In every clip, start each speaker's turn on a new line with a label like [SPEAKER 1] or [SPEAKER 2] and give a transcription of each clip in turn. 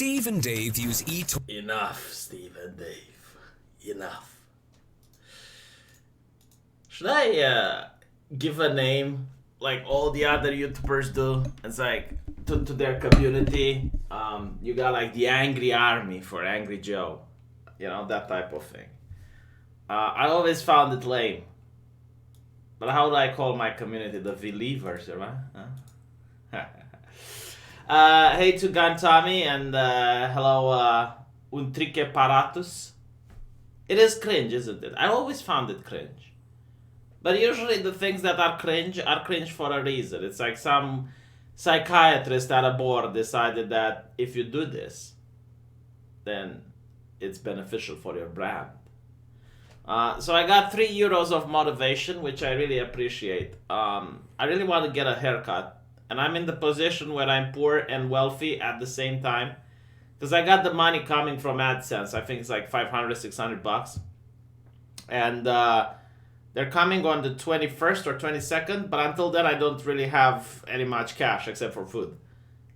[SPEAKER 1] Steve and Dave use
[SPEAKER 2] Enough, Steve and Dave. Enough. Should I give a name like all the other YouTubers do? It's like to their community. You got like the Angry Army for Angry Joe. You know, that type of thing. I always found it lame. But how do I call my community? The Believers, right? Hey to Gun Tommy and hello Untrique Paratus. It is cringe, isn't it? I always found it cringe. But usually the things that are cringe for a reason. It's like some psychiatrist at a board decided that if you do this, then it's beneficial for your brand. So I got €3 of motivation, which I really appreciate. I really want to get a haircut. And I'm in the position where I'm poor and wealthy at the same time. Because I got the money coming from AdSense. I think it's like $500-600. And they're coming on the 21st or 22nd. But until then, I don't really have any much cash except for food.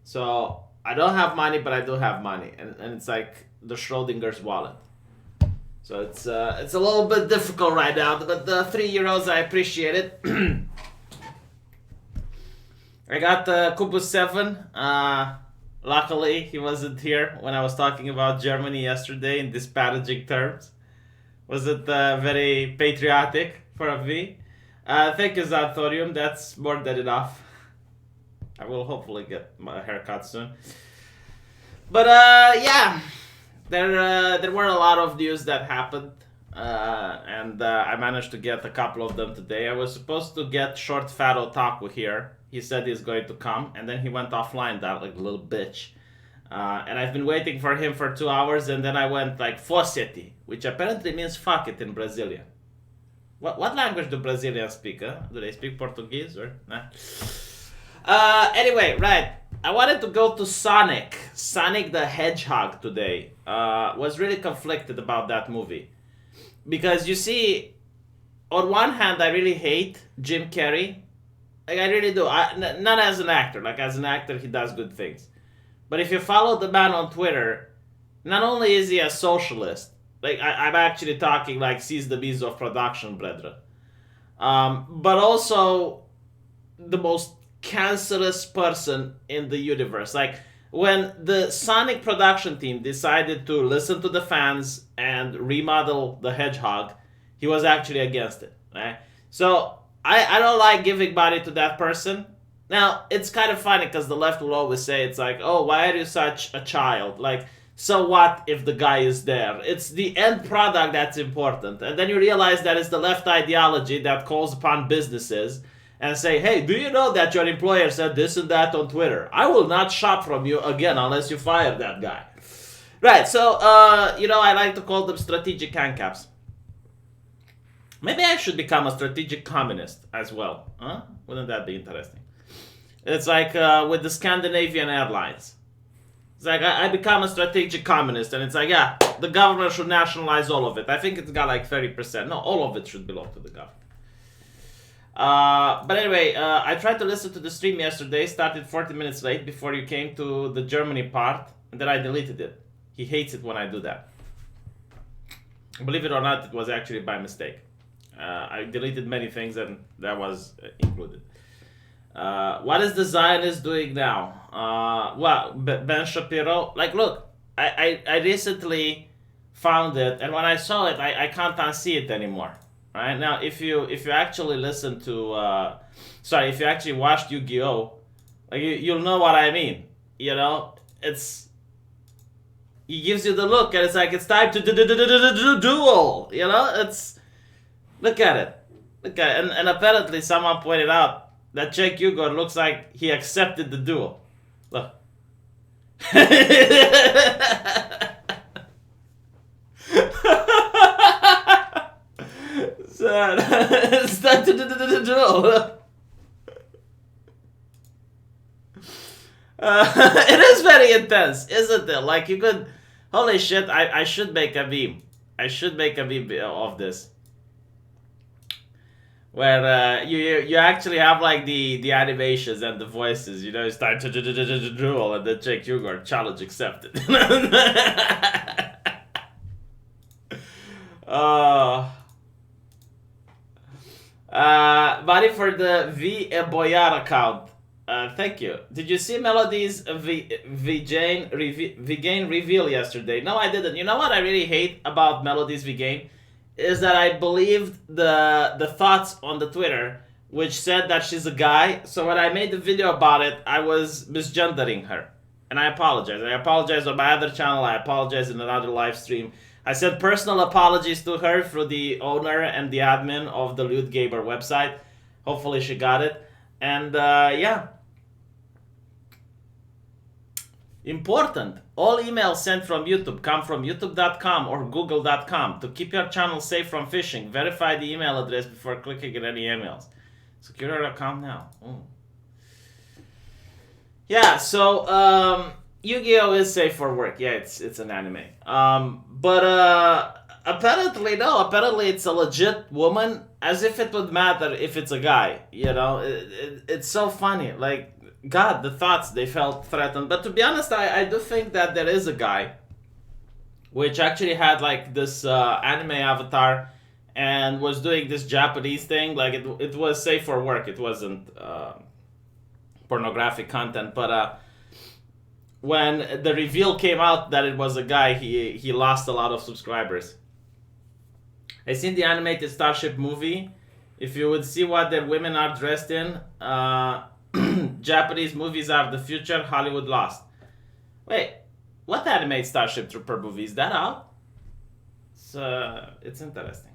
[SPEAKER 2] So I don't have money, but I do have money. And it's like the Schrodinger's wallet. So it's a little bit difficult right now. But the €3, I appreciate it. I got Kubus 7. Luckily, he wasn't here when I was talking about Germany yesterday in disparaging terms. Was it very patriotic for a V? Thank you, Zanthorium. That's more than enough. I will hopefully get my haircut soon. But yeah, there were a lot of news that happened. And I managed to get a couple of them today. I was supposed to get Short Fat Otaku here. He said he's going to come, and then he went offline, that like little bitch. And I've been waiting for him for 2 hours, and then I went like Fosseti, which apparently means fuck it in Brazilian. What language do Brazilians speak? Huh? Do they speak Portuguese or nah? Anyway, right. I wanted to go to Sonic the Hedgehog today. Was really conflicted about that movie. Because you see, on one hand, I really hate Jim Carrey. Like, I really do. Not as an actor. Like, as an actor, he does good things. But if you follow the man on Twitter, not only is he a socialist, like, I'm actually talking, like, seize the bees of production, brethren. But also the most cancerous person in the universe. Like, when the Sonic production team decided to listen to the fans and remodel the hedgehog, he was actually against it, right? So I don't like giving money to that person. Now, it's kind of funny because the left will always say, it's like, oh, why are you such a child? Like, so what if the guy is there? It's the end product that's important. And then you realize that it's the left ideology that calls upon businesses and say, hey, do you know that your employer said this and that on Twitter? I will not shop from you again unless you fire that guy. Right, so, I like to call them strategic handcaps. Maybe I should become a strategic communist as well. Huh? Wouldn't that be interesting? It's like with the Scandinavian Airlines. It's like I become a strategic communist, and it's like, yeah, the government should nationalize all of it. I think it's got like 30%. No, all of it should belong to the government. But anyway, I tried to listen to the stream yesterday, started 40 minutes late before you came to the Germany part, and then I deleted it. He hates it when I do that. Believe it or not, it was actually by mistake. I deleted many things, and that was included. What is the Zionist doing now? Well, Ben Shappiro, like, look, I recently found it, and when I saw it, I can't unsee it anymore. Right now, if you actually listen to, if you actually watched Yu-Gi-Oh, like you'll know what I mean. You know, he gives you the look, and it's like it's time to duel. You know, look at it, and apparently someone pointed out that Jake Hugo looks like he accepted the duel. Look. So, it's time to duel. It is very intense, isn't it? Like, you could... Holy shit, I should make a meme. I should make a meme of this. where you actually have like the animations and the voices. You know, you start to drool and then check your challenge accepted. uh, Money for the V Boyar account. Thank you. Did you see Melody's Vigain reveal yesterday? No, I didn't. You know what I really hate about Melody's Vigain is that I believed the thoughts on the Twitter, which said that she's a guy. So when I made the video about it, I was misgendering her, and I apologize. I apologize on my other channel. I apologize in another live stream. I sent personal apologies to her through the owner and the admin of the Lewd Gamer website. Hopefully she got it. And yeah. Important. All emails sent from YouTube come from youtube.com or google.com. To keep your channel safe from phishing, verify the email address before clicking on any emails. Secure your account now. Ooh. Yeah, so Yu-Gi-Oh is safe for work. Yeah, it's an anime. But apparently no. Apparently it's a legit woman. As if it would matter if it's a guy. You know, it's so funny. Like, God, the thoughts, they felt threatened. But to be honest, I do think that there is a guy, which actually had like this anime avatar and was doing this Japanese thing. Like it was safe for work. It wasn't pornographic content. But when the reveal came out that it was a guy, he lost a lot of subscribers. I seen the animated Starship movie. If you would see what their women are dressed in, Japanese movies are the future, Hollywood lost. Wait, what animated Starship Trooper movie? Is that out? It's interesting.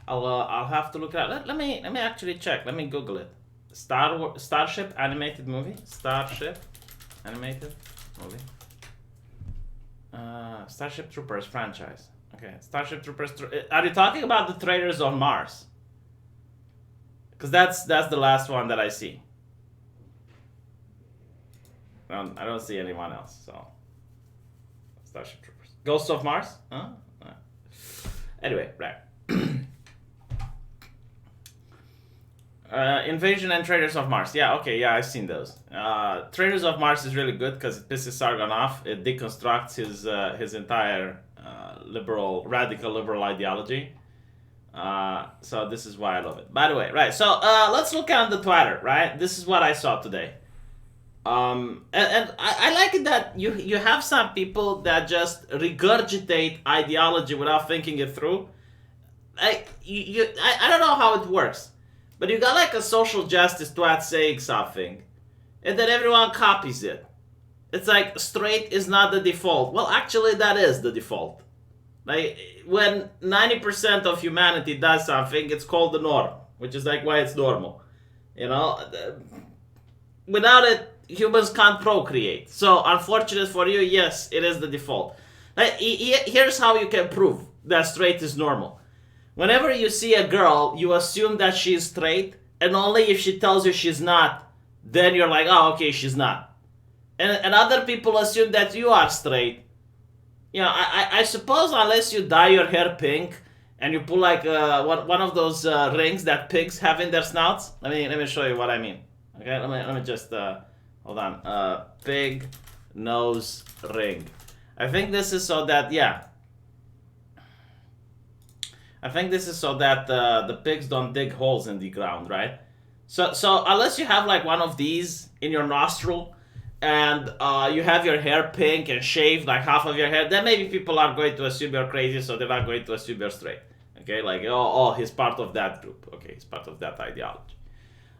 [SPEAKER 2] I'll have to look it up. Let me actually check. Let me Google it. Starship animated movie. Starship animated movie. Starship Troopers franchise. Okay, Starship Troopers. Are you talking about the Traders on Mars? Because that's the last one that I see. I don't see anyone else. So Starship Troopers. Ghosts of Mars? Huh? Anyway, right. Invasion and Traders of Mars. Yeah, okay, yeah, I've seen those. Traders of Mars is really good because it pisses Sargon off. It deconstructs his entire radical liberal ideology. So this is why I love it. By the way, right, so let's look at the Twitter, right? This is what I saw today. And I like it that you have some people that just regurgitate ideology without thinking it through. I don't know how it works, but you got like a social justice twat saying something, and then everyone copies it. It's like straight is not the default. Well, actually, that is the default. Like, when 90% of humanity does something, it's called the norm, which is like why it's normal. You know? Without it, humans can't procreate. So, unfortunate for you, yes, it is the default. Like, here's how you can prove that straight is normal. Whenever you see a girl, you assume that she's straight, and only if she tells you she's not, then you're like, oh, okay, she's not. And other people assume that you are straight. You know, I suppose unless you dye your hair pink and you put like one of those rings that pigs have in their snouts. Let me show you what I mean. Okay, let me just hold on. Pig nose ring. I think this is so that I think this is so that the pigs don't dig holes in the ground, right? So unless you have like one of these in your nostril, and you have your hair pink and shaved like half of your hair, then maybe people are going to assume you're crazy, so they're not going to assume you're straight. Okay, like, oh, he's part of that group. Okay, he's part of that ideology.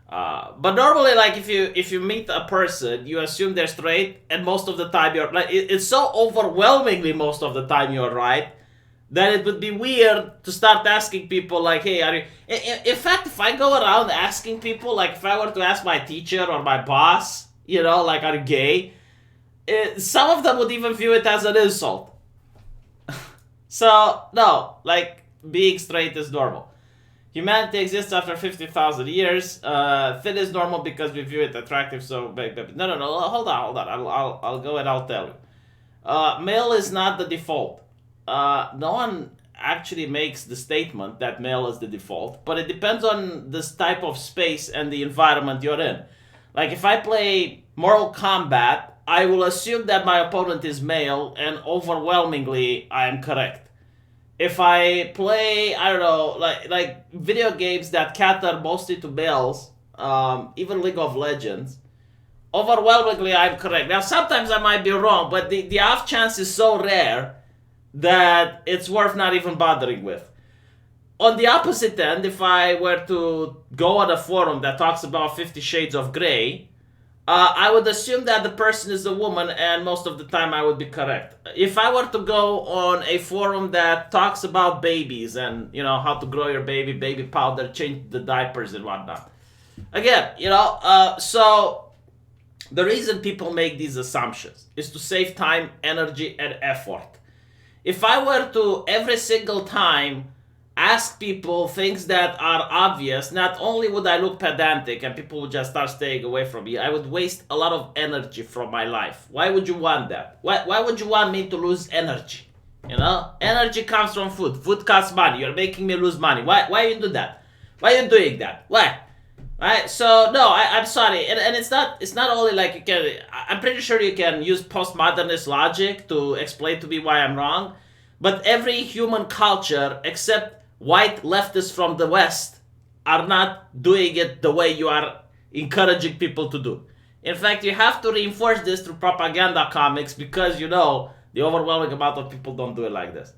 [SPEAKER 2] But normally, like, if you meet a person, you assume they're straight, and most of the time you're like, it's so overwhelmingly most of the time you're right, that it would be weird to start asking people like, hey, are you... In fact, if I go around asking people, like if I were to ask my teacher or my boss, you know, like, are you gay? Some of them would even view it as an insult. So, no, like, being straight is normal. Humanity exists after 50,000 years. Thin is normal because we view it attractive, so... No, hold on. I'll go and I'll tell you. Male is not the default. No one actually makes the statement that male is the default, but it depends on this type of space and the environment you're in. Like if I play Mortal Kombat, I will assume that my opponent is male, and overwhelmingly I am correct. If I play, I don't know, like video games that cater mostly to males, even League of Legends, overwhelmingly I'm correct. Now sometimes I might be wrong, but the off chance is so rare that it's worth not even bothering with. On the opposite end, if I were to go on a forum that talks about 50 Shades of Grey, I would assume that the person is a woman, and most of the time I would be correct. If I were to go on a forum that talks about babies and, how to grow your baby, baby powder, change the diapers and whatnot. Again, so the reason people make these assumptions is to save time, energy, and effort. If I were to every single time ask people things that are obvious, not only would I look pedantic and people would just start staying away from me, I would waste a lot of energy from my life. Why would you want that? Why would you want me to lose energy? Energy comes from food. Food costs money. You're making me lose money. Why you do that? Why are you doing that? Why? Right? So no, I'm sorry, and it's not only like you can. I'm pretty sure you can use postmodernist logic to explain to me why I'm wrong, but every human culture except white leftists from the West are not doing it the way you are encouraging people to do. In fact, you have to reinforce this through propaganda comics because the overwhelming amount of people don't do it like this.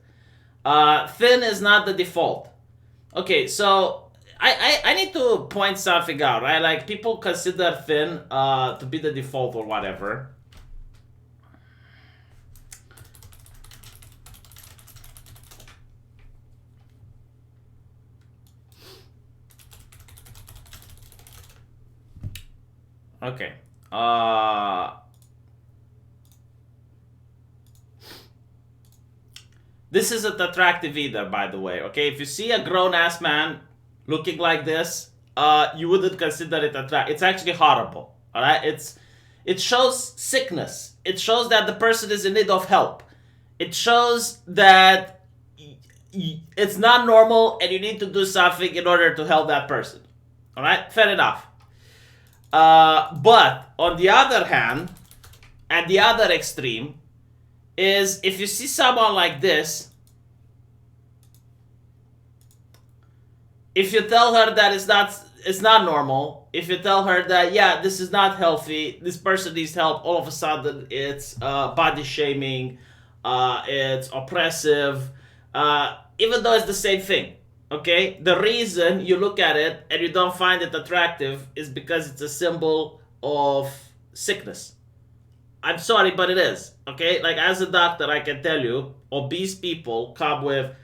[SPEAKER 2] Thin is not the default. Okay, so I need to point something out, right? Like people consider thin to be the default or whatever. Okay. This isn't attractive either, by the way. Okay, if you see a grown-ass man looking like this, you wouldn't consider it attractive. It's actually horrible. All right, it shows sickness. It shows that the person is in need of help. It shows that it's not normal, and you need to do something in order to help that person. All right, fair enough. But on the other hand, at the other extreme, is if you see someone like this, if you tell her that it's not normal, if you tell her that this is not healthy, this person needs help, all of a sudden it's body shaming, it's oppressive, even though it's the same thing. Okay, the reason you look at it and you don't find it attractive is because it's a symbol of sickness. I'm sorry, but it is. Okay, like as a doctor, I can tell you, obese people come with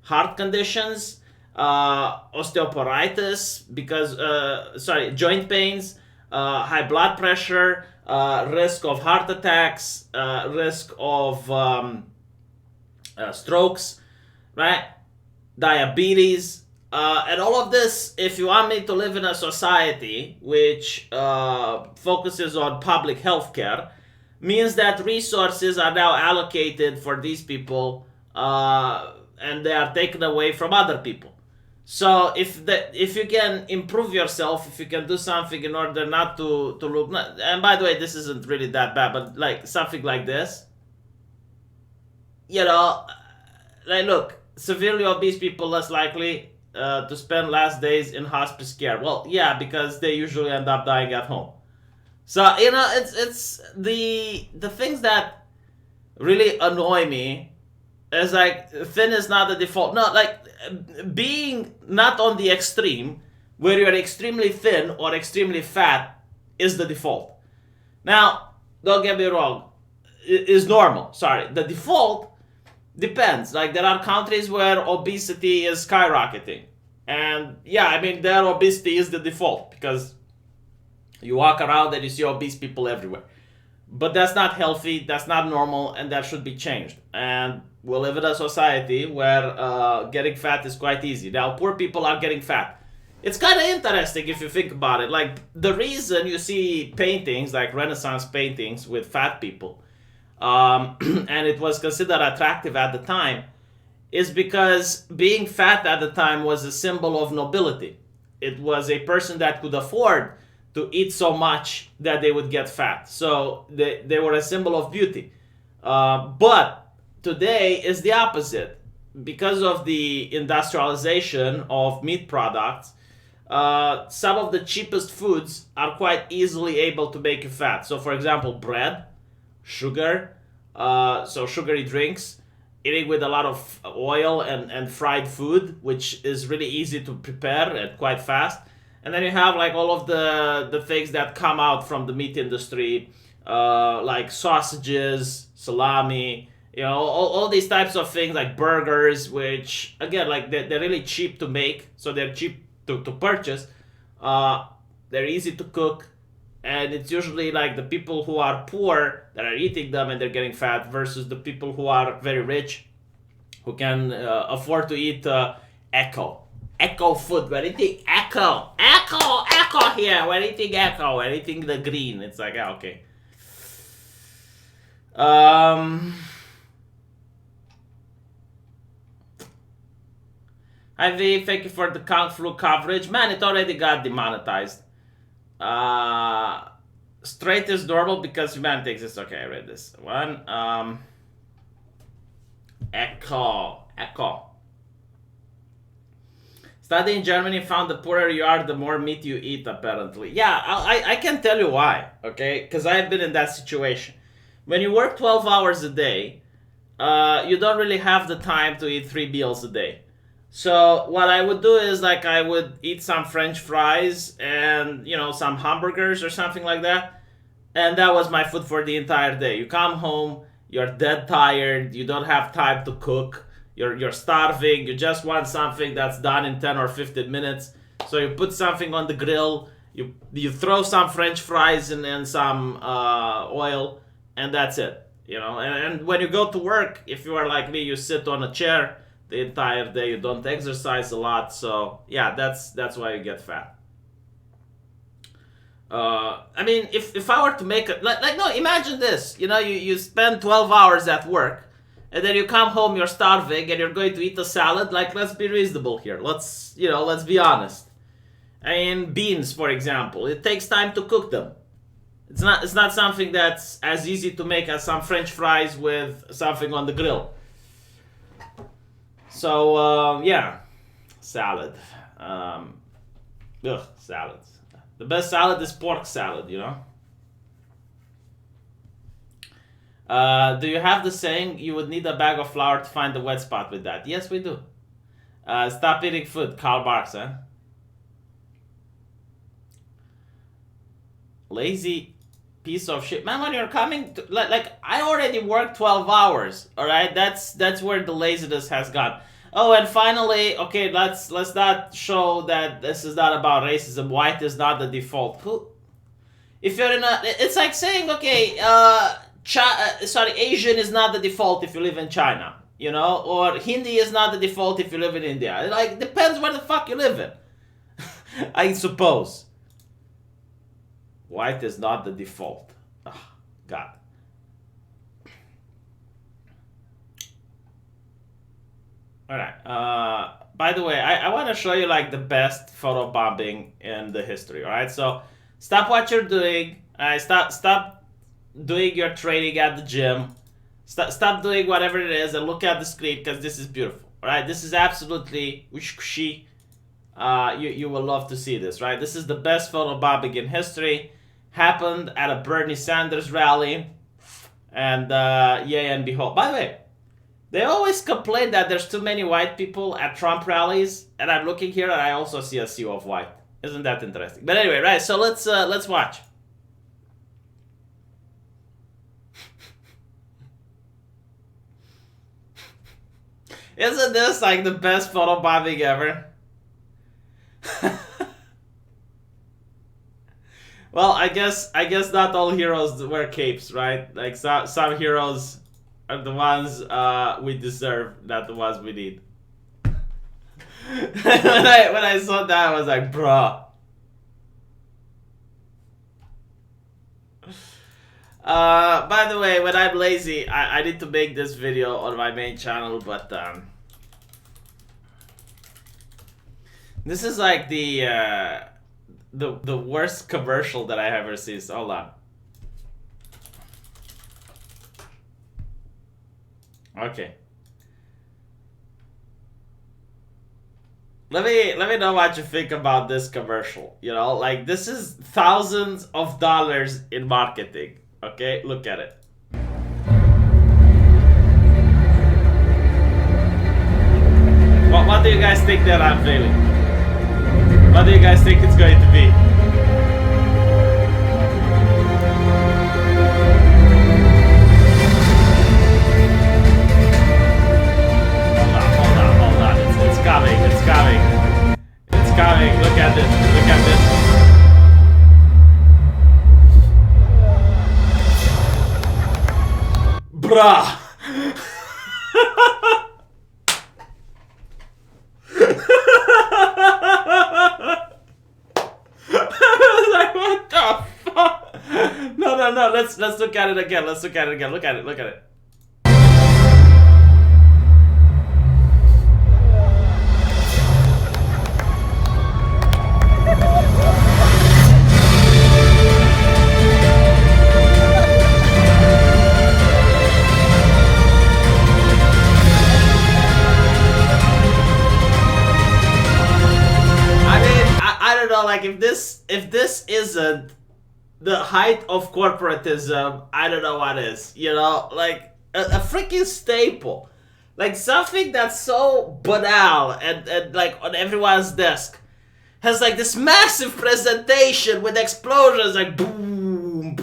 [SPEAKER 2] heart conditions, osteoporosis, joint pains, high blood pressure, risk of heart attacks, risk of strokes, right? Diabetes, and all of this, if you want me to live in a society which focuses on public health care, means that resources are now allocated for these people and they are taken away from other people. So if you can improve yourself, if you can do something in order not to look, and by the way, this isn't really that bad, but like something like this, like look, severely obese people less likely to spend last days in hospice care. Well, yeah, because they usually end up dying at home. So it's the things that really annoy me is like thin is not the default. No, like being not on the extreme where you're extremely thin or extremely fat is the default. Now, don't get me wrong, it is normal. Sorry, the default depends. Like there are countries where obesity is skyrocketing, and their obesity is the default because you walk around and you see obese people everywhere. But that's not healthy, that's not normal, and that should be changed. And we live in a society where getting fat is quite easy. Now, poor people are getting fat. It's kind of interesting if you think about it. Like, the reason you see paintings, like Renaissance paintings with fat people, and it was considered attractive at the time, is because being fat at the time was a symbol of nobility. It was a person that could afford to eat so much that they would get fat. So they were a symbol of beauty. But today is the opposite. Because of the industrialization of meat products, some of the cheapest foods are quite easily able to make you fat. So, for example, bread, sugar, so sugary drinks, eating with a lot of oil and fried food, which is really easy to prepare and quite fast. And then you have like all of the things that come out from the meat industry, like sausages, salami, all these types of things like burgers, which again, like they're really cheap to make, so they're cheap to purchase. They're easy to cook, and it's usually like the people who are poor that are eating them and they're getting fat versus the people who are very rich who can afford to eat eco food. We're eating eco here. We're eating eco. We're eating the green. It's like, okay. Hi V, thank you for the Kung Flu coverage. Man, it already got demonetized. Straight is normal because humanity exists. Okay, I read this one. Echo. Study in Germany found the poorer you are, the more meat you eat, apparently. Yeah, I can tell you why, okay? Because I've been in that situation. When you work 12 hours a day, you don't really have the time to eat 3 meals a day. So what I would do is like I would eat some French fries and some hamburgers or something like that, and that was my food for the entire day. You come home, you're dead tired, you don't have time to cook, you're starving, you just want something that's done in 10 or 15 minutes. So you put something on the grill, you throw some French fries and some oil, and that's it. And when you go to work, if you are like me, you sit on a chair the entire day, you don't exercise a lot, so yeah, that's why you get fat. I mean, if I were to make it like no, imagine this, you spend 12 hours at work, and then you come home, you're starving, and you're going to eat a salad. Like, let's be reasonable here. Let's be honest. I mean, beans, for example, it takes time to cook them. It's not something that's as easy to make as some French fries with something on the grill. So, yeah, salad. Salads. The best salad is pork salad, Do you have the saying, you would need a bag of flour to find the wet spot with that? Yes, we do. Stop eating food, Karl Barks, huh? Lazy piece of shit. Man, when you're coming to, like I already worked 12 hours, all right? That's where the laziness has gone. Oh, and finally, okay, let's not show that this is not about racism. White is not the default. If you're in it's like saying, okay, Asian is not the default if you live in China, or Hindi is not the default if you live in India. It like depends where the fuck you live in. I suppose. White is not the default. Oh, God. Alright. By the way, I want to show you like the best photobombing in the history. Alright, so stop what you're doing. Stop doing your training at the gym. Stop doing whatever it is and look at the screen because this is beautiful. Alright, this is absolutely you will love to see this. Right, this is the best photobombing in history. Happened at a Bernie Sanders rally, and yay and behold. By the way, they always complain that there's too many white people at Trump rallies, and I'm looking here and I also see a sea of white. Isn't that interesting? But anyway, right? So let's watch. Isn't this like the best photobombing ever? Well, I guess not all heroes wear capes, right? Like some heroes are the ones we deserve, not the ones we need. when I saw that, I was like, bruh. By the way, when I'm lazy, I need to make this video on my main channel, but This is like the worst commercial that I ever seen. So hold on. Okay. Let me know what you think about this commercial. You know, like this is thousands of dollars in marketing. Okay, look at it. What do you guys think that I'm feeling? What do you guys think it's going to be? Hold on. It's coming. It's coming. Look at this. Bruh. Like, what the fuck? No. Let's look at it again. Look at it. I don't know, like if this isn't the height of corporatism, I don't know what is. You know, like a freaking staple, like something that's so banal and like on everyone's desk has like this massive presentation with explosions, like boom.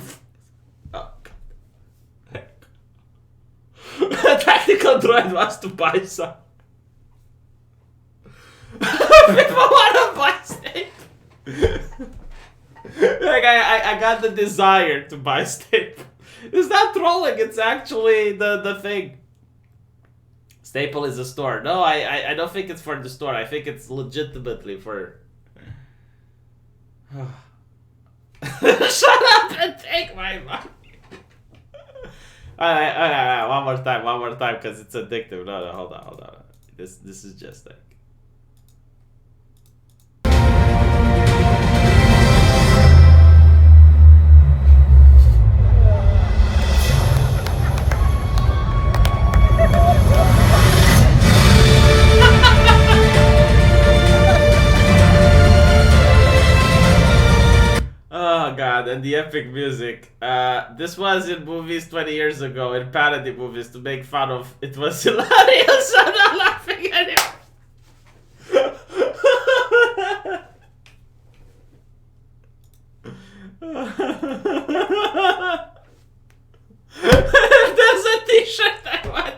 [SPEAKER 2] Oh. A tactical droid wants to buy some. People want to buy steak. Like I got the desire to buy Staple. It's not trolling, it's actually the thing. Staple is a store. No, I don't think it's for the store. I think it's legitimately for... Shut up and take my money. Alright, one more time, because it's addictive. No, hold on. This is just like... Oh god, and the epic music. This was in movies 20 years ago, in parody movies, to make fun of. It was hilarious. I'm not laughing at it. There's a t-shirt I want.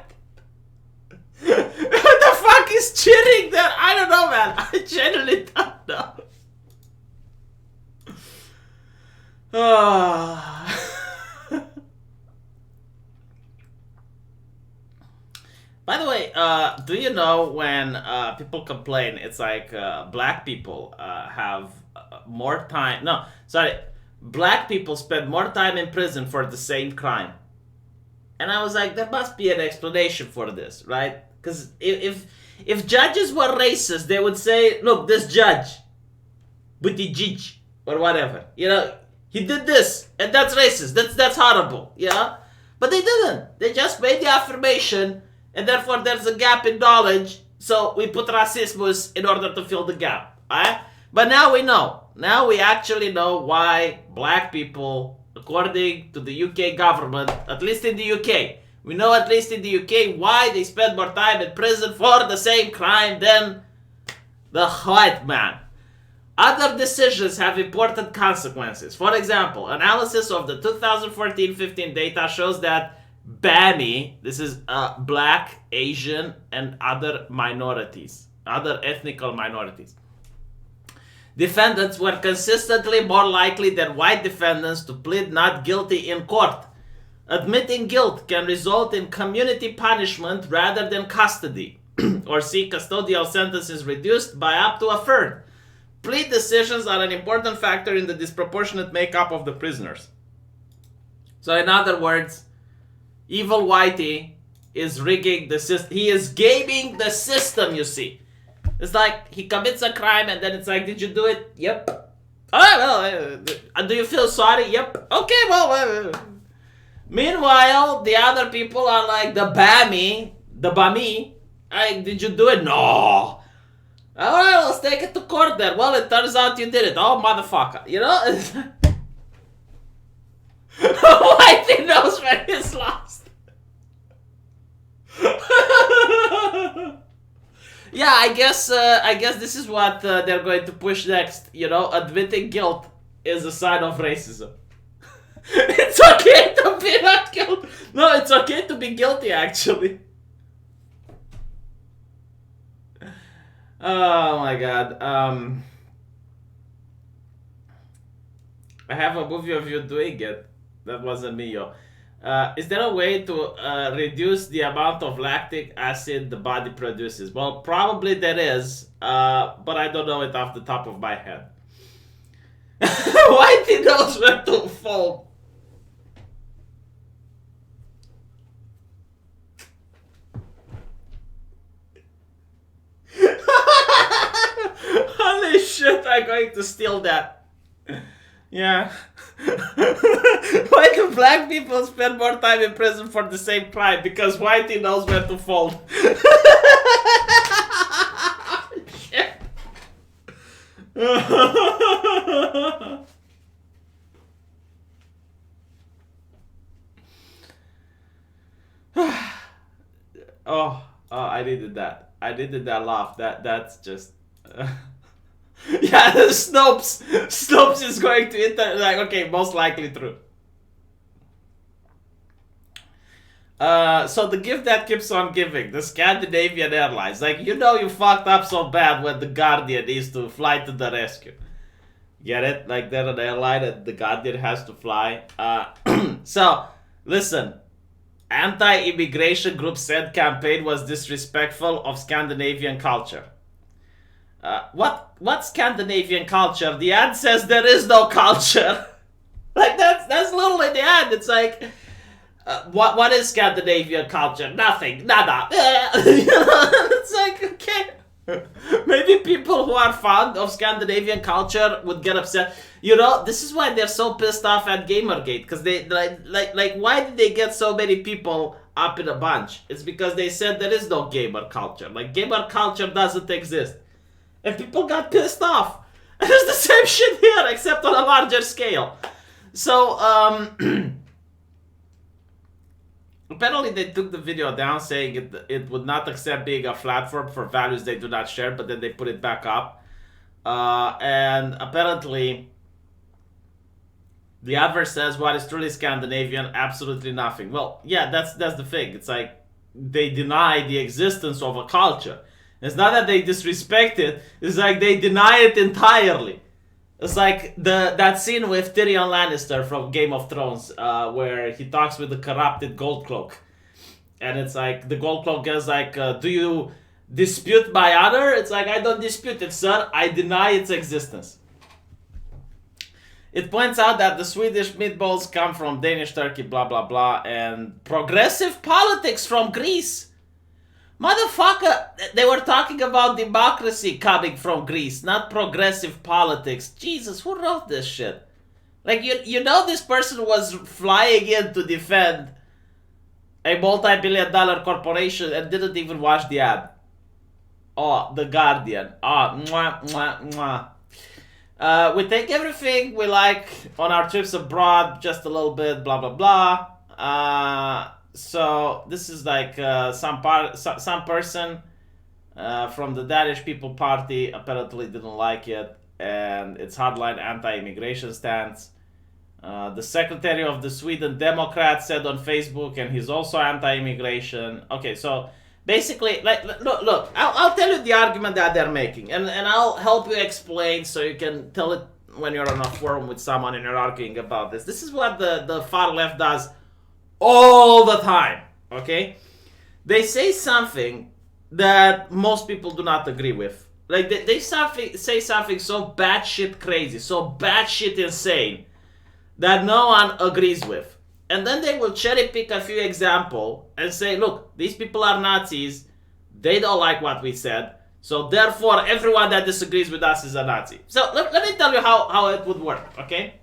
[SPEAKER 2] What the fuck is cheering there? I don't know, man. I genuinely don't know. By the way, do you know when people complain, it's like black people have more time... No, sorry. Black people spend more time in prison for the same crime. And I was like, there must be an explanation for this, right? Because if judges were racist, they would say, look, this judge, Buttigieg, or whatever, you know, he did this, and that's racist. That's horrible, yeah? But they didn't. They just made the affirmation, and therefore there's a gap in knowledge, so we put racismus in order to fill the gap, alright? But now we know. Now we actually know why black people, according to the UK government, at least in the UK, we know at least in the UK why they spend more time in prison for the same crime than the white man. Other decisions have important consequences. For example, analysis of the 2014-15 data shows that BAMI, this is black, Asian, and other minorities, other ethnical minorities. Defendants were consistently more likely than white defendants to plead not guilty in court. Admitting guilt can result in community punishment rather than custody, or see custodial sentences reduced by up to a third. Plea decisions are an important factor in the disproportionate makeup of the prisoners. So in other words, evil Whitey is rigging the system. He is gaming the system, you see. It's like he commits a crime and then it's like, did you do it? Yep. Oh, well, do you feel sorry? Yep. Okay, well. Meanwhile, the other people are like, the bami. Did you do it? No. All right, let's take it to court then. Well, it turns out you did it. Oh, motherfucker. You know? Whitey knows when he's lost. Yeah, I guess this is what they're going to push next. You know, admitting guilt is a sign of racism. It's okay to be not guilty. No, it's okay to be guilty, actually. Oh my god. I have a movie of you doing it. That wasn't me, yo. Is there a way to reduce the amount of lactic acid the body produces? Well, probably there is, but I don't know it off the top of my head. Whitey knows where to fold. Holy shit, I'm going to steal that. Yeah. Why do black people spend more time in prison for the same crime? Because Whitey knows where to fold. Shit. Oh, I needed that. I needed that laugh. That's just... yeah, Snopes is going to like, okay, most likely true. So the gift that keeps on giving, the Scandinavian Airlines. Like, you know you fucked up so bad when the Guardian needs to fly to the rescue. Get it? Like, they're an airline and the Guardian has to fly. So, listen. Anti-immigration group said campaign was disrespectful of Scandinavian culture. What Scandinavian culture? The ad says there is no culture. Like, that's literally the ad. It's like, what is Scandinavian culture? Nothing. Nada. You know, it's like, okay. Maybe people who are fond of Scandinavian culture would get upset. You know, this is why they're so pissed off at Gamergate. Because they, like, why did they get so many people up in a bunch? It's because they said there is no gamer culture. Like, gamer culture doesn't exist. And people got pissed off. And it's the same shit here, except on a larger scale. So, apparently they took the video down saying it would not accept being a platform for values they do not share, but then they put it back up. And apparently, the advert says, what is truly Scandinavian? Absolutely nothing. Well, yeah, that's the thing. It's like, they deny the existence of a culture. It's not that they disrespect it, it's like they deny it entirely. It's like that scene with Tyrion Lannister from Game of Thrones, where he talks with the corrupted Gold Cloak. And it's like, the Gold Cloak is like, do you dispute my honor? It's like, I don't dispute it, sir. I deny its existence. It points out that the Swedish meatballs come from Danish Turkey, blah, blah, blah, and progressive politics from Greece. Motherfucker, they were talking about democracy coming from Greece, not progressive politics. Jesus, who wrote this shit? Like, you know this person was flying in to defend a multi-billion-dollar corporation and didn't even watch the ad. Oh, The Guardian. Oh, mwah, mwah, mwah. We take everything we like on our trips abroad, just a little bit, blah, blah, blah. So this is like some person from the Danish People Party apparently didn't like it, and its hardline anti-immigration stance. The secretary of the Sweden Democrats said on Facebook, and he's also anti-immigration. Okay, so basically, like, look, I'll tell you the argument that they're making, and I'll help you explain so you can tell it when you're on a forum with someone and you're arguing about this. This is what the far left does all the time, okay? They say something that most people do not agree with. Like, they say something so batshit crazy, so batshit insane, that no one agrees with. And then they will cherry pick a few examples and say, look, these people are Nazis, they don't like what we said, So therefore, everyone that disagrees with us is a Nazi. So let me tell you how it would work, okay?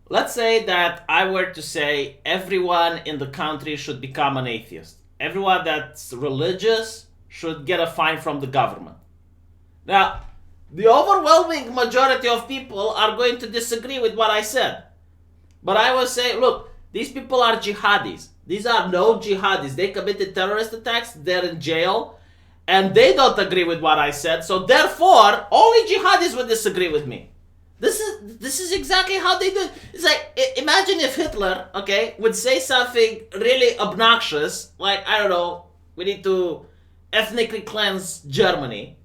[SPEAKER 2] Let's say that I were to say everyone in the country should become an atheist. Everyone that's religious should get a fine from the government. Now, the overwhelming majority of people are going to disagree with what I said. But I will say, look, these people are jihadis. These are no jihadis. They committed terrorist attacks. They're in jail. And they don't agree with what I said. So therefore, only jihadis would disagree with me. This is exactly how they do it. It's like, imagine if Hitler, okay, would say something really obnoxious, like, I don't know, we need to ethnically cleanse Germany.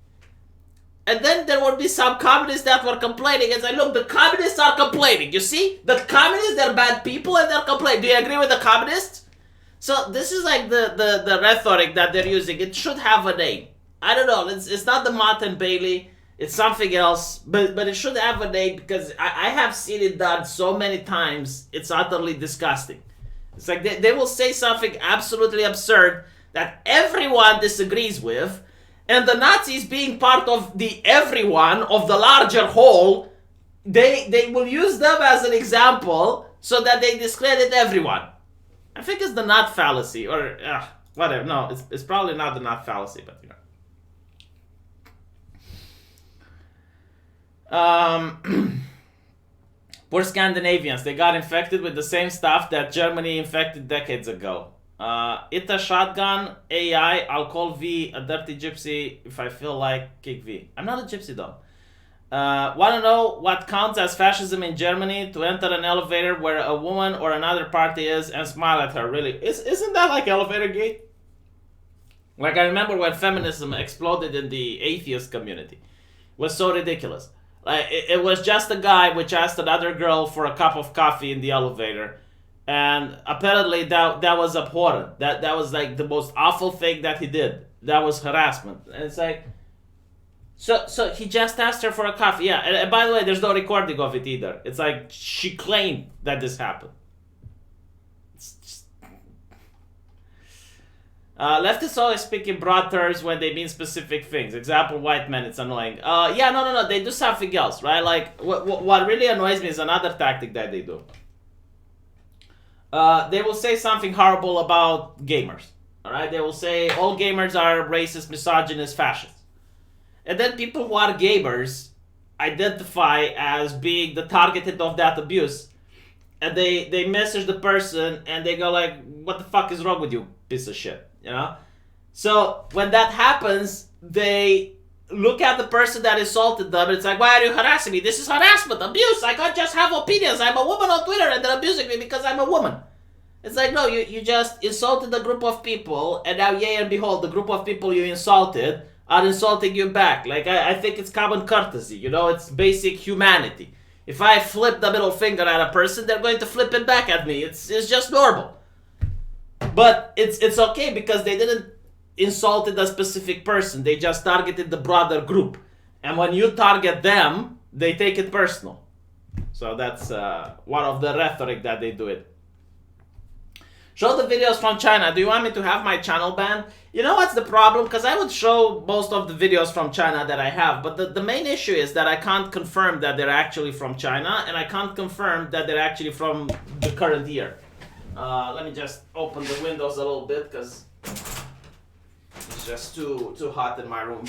[SPEAKER 2] And then there would be some communists that were complaining. It's like, look, the communists are complaining. You see? The communists, they're bad people and they're complaining. Do you agree with the communists? So this is like the rhetoric that they're using. It should have a name. I don't know. It's not the Mott and Bailey. It's something else. But it should have a name because I have seen it done so many times. It's utterly disgusting. It's like they will say something absolutely absurd that everyone disagrees with. And the Nazis, being part of the everyone, of the larger whole, they will use them as an example so that they discredit everyone. I think it's the nut fallacy, or whatever. No, it's probably not the nut fallacy, but you know. Poor Scandinavians, they got infected with the same stuff that Germany infected decades ago. It a shotgun, AI, I'll call V a dirty gypsy if I feel like kick V. I'm not a gypsy though. Want to know what counts as fascism in Germany? To enter an elevator where a woman or another party is and smile at her. Really? Isn't that like elevator gate? Like I remember when feminism exploded in the atheist community. It was so ridiculous. Like it was just a guy which asked another girl for a cup of coffee in the elevator. And apparently that was abhorrent. That was like the most awful thing that he did. That was harassment. And it's like, so he just asked her for a coffee. Yeah, and by the way, there's no recording of it either. It's like she claimed that this happened. Leftists always speak in broad terms when they mean specific things. Example, white men, it's annoying. Yeah, no, they do something else, right? Like, what really annoys me is another tactic that they do. They will say something horrible about gamers. Alright? They will say all gamers are racist, misogynist, fascist. And then people who are gamers identify as being the targeted of that abuse. And they message the person and they go like, what the fuck is wrong with you, piece of shit? You know? So when that happens, they look at the person that assaulted them and it's like, why are you harassing me? This is harassment, abuse. I can't just have opinions. I'm a woman on Twitter and they're abusing me because I'm a woman. It's like, no, you just insulted a group of people and now, yay and behold, the group of people you insulted are insulting you back. Like, I think it's common courtesy, you know, it's basic humanity. If I flip the middle finger at a person, they're going to flip it back at me. It's just normal. But it's okay because they didn't insulted a specific person. They just targeted the broader group. And when you target them, they take it personal. So that's one of the rhetoric that they do it. Show the videos from China. Do you want me to have my channel banned? You know what's the problem? Because I would show most of the videos from China that I have. But the main issue is that I can't confirm that they're actually from China. And I can't confirm that they're actually from the current year. Let me just open the windows a little bit because it's just too hot in my room.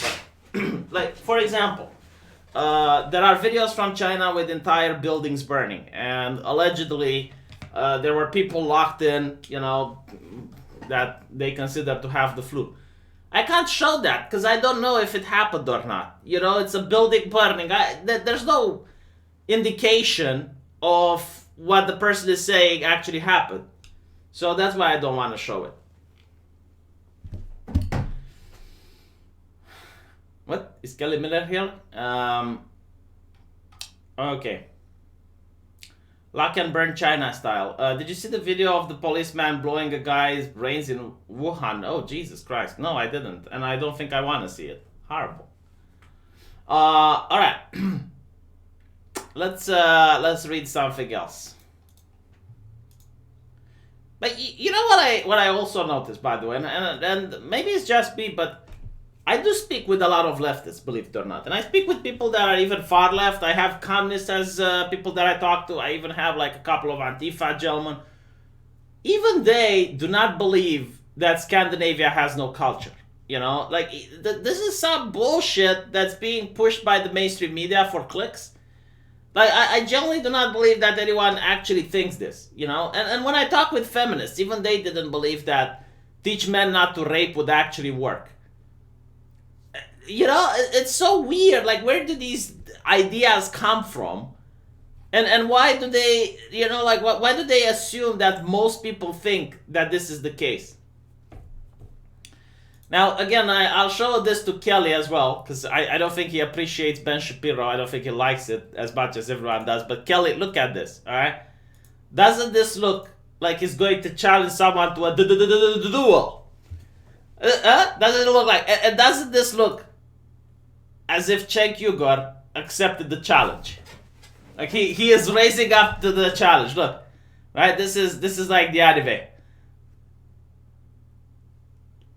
[SPEAKER 2] But like, for example, there are videos from China with entire buildings burning. And allegedly, there were people locked in, you know, that they consider to have the flu. I can't show that because I don't know if it happened or not. You know, it's a building burning. There's no indication of what the person is saying actually happened. So that's why I don't want to show it. What? Is Kelly Miller here? Okay. Lock and burn China style. Did you see the video of the policeman blowing a guy's brains in Wuhan? Oh, Jesus Christ. No, I didn't. And I don't think I want to see it. Horrible. Alright. Let's read something else. But you know what I also noticed, by the way, and maybe it's just me, but I do speak with a lot of leftists, believe it or not. And I speak with people that are even far left. I have communists as people that I talk to. I even have like a couple of Antifa gentlemen. Even they do not believe that Scandinavia has no culture. You know, like, this is some bullshit that's being pushed by the mainstream media for clicks. Like, I genuinely do not believe that anyone actually thinks this, you know? And when I talk with feminists, even they didn't believe that teach men not to rape would actually work. You know, it's so weird. Like, where do these ideas come from? And why do they, you know, like, why do they assume that most people think that this is the case? Now, again, I'll show this to Kelly as well, because I don't think he appreciates Ben Shappiro. I don't think he likes it as much as everyone does. But Kelly, look at this, all right? Doesn't this look like he's going to challenge someone to a duel? Doesn't it look like... And doesn't this look as if Cenk Uygur accepted the challenge? Like, he is raising up to the challenge. Look, right? This is like the anime.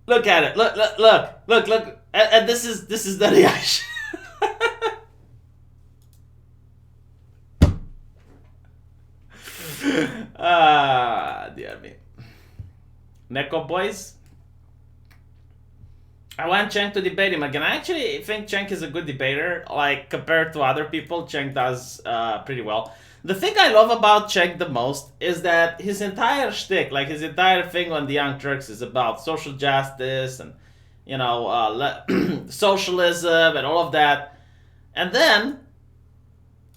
[SPEAKER 2] Look at it. Look. And this is the reaction. Dear me. Neko boys. I want Cenk to debate him again. I actually think Cenk is a good debater. Like, compared to other people, Cenk does pretty well. The thing I love about Cenk the most is that his entire shtick, like his entire thing on the Young Turks, is about social justice and, you know, socialism and all of that. And then,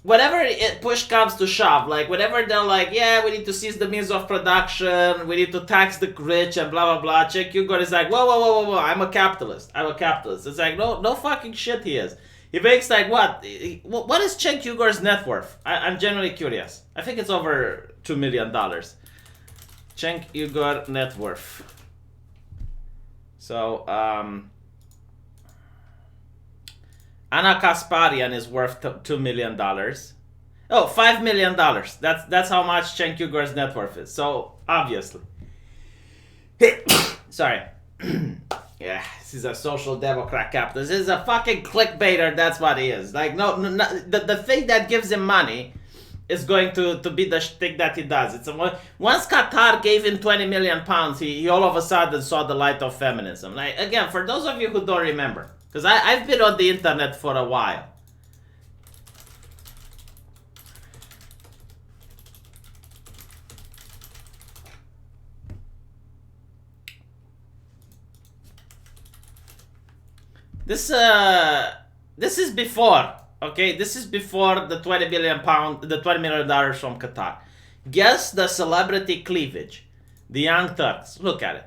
[SPEAKER 2] whenever push comes to shove, like whenever they're like, yeah, we need to seize the means of production, we need to tax the rich and blah, blah, blah, Cenk Uygur is like, whoa, I'm a capitalist. It's like, no fucking shit he is. He makes like what? What is Cenk Uygur's net worth? I'm genuinely curious. I think it's over $2 million. Cenk Uygur net worth. So, Anna Kasparian is worth $2 million. Oh, $5 million. That's how much Cenk Uygur's net worth is. So, obviously. Sorry. Yeah, this is a social democrat capitalist. This is a fucking clickbaiter, that's what he is. Like, no the thing that gives him money is going to be the thing that he does. Once Qatar gave him 20 million pounds, he all of a sudden saw the light of feminism. Like, again, for those of you who don't remember, because I've been on the internet for a while. This is before, okay? This is before the $20 million from Qatar. Guess the celebrity cleavage. The Young Turks. Look at it.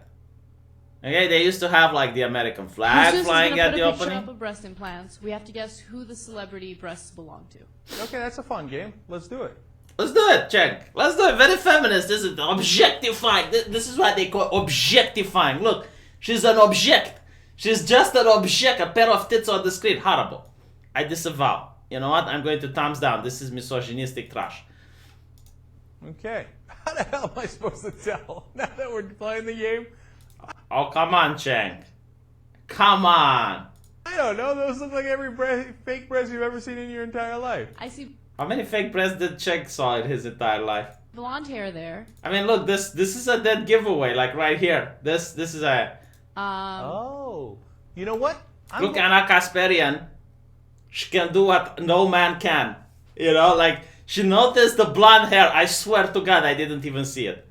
[SPEAKER 2] Okay, they used to have like the American flag flying at the opening.
[SPEAKER 1] Up of breast implants. We have to guess who the celebrity breasts belong to.
[SPEAKER 3] Okay, that's a fun game. Let's do it.
[SPEAKER 2] Let's do it, Cenk. Let's do it. Very feminist, isn't it? Objectifying. This is what they call objectifying. Look, she's an object. She's just an object, a pair of tits on the screen. Horrible. I disavow. You know what? I'm going to thumbs down. This is misogynistic trash.
[SPEAKER 3] Okay. How the hell am I supposed to tell now that we're playing the game?
[SPEAKER 2] Oh, come on, Cenk. Come on.
[SPEAKER 3] I don't know. Those look like every fake breast you've ever seen in your entire life.
[SPEAKER 1] I see
[SPEAKER 2] How many fake breasts did Cenk saw in his entire life?
[SPEAKER 1] blonde hair there.
[SPEAKER 2] I mean, look, this is a dead giveaway. Like right here. This is a...
[SPEAKER 3] Oh. You know what?
[SPEAKER 2] Look, Anna Kasparian. She can do what no man can. You know, like, she noticed the blonde hair. I swear to God, I didn't even see it.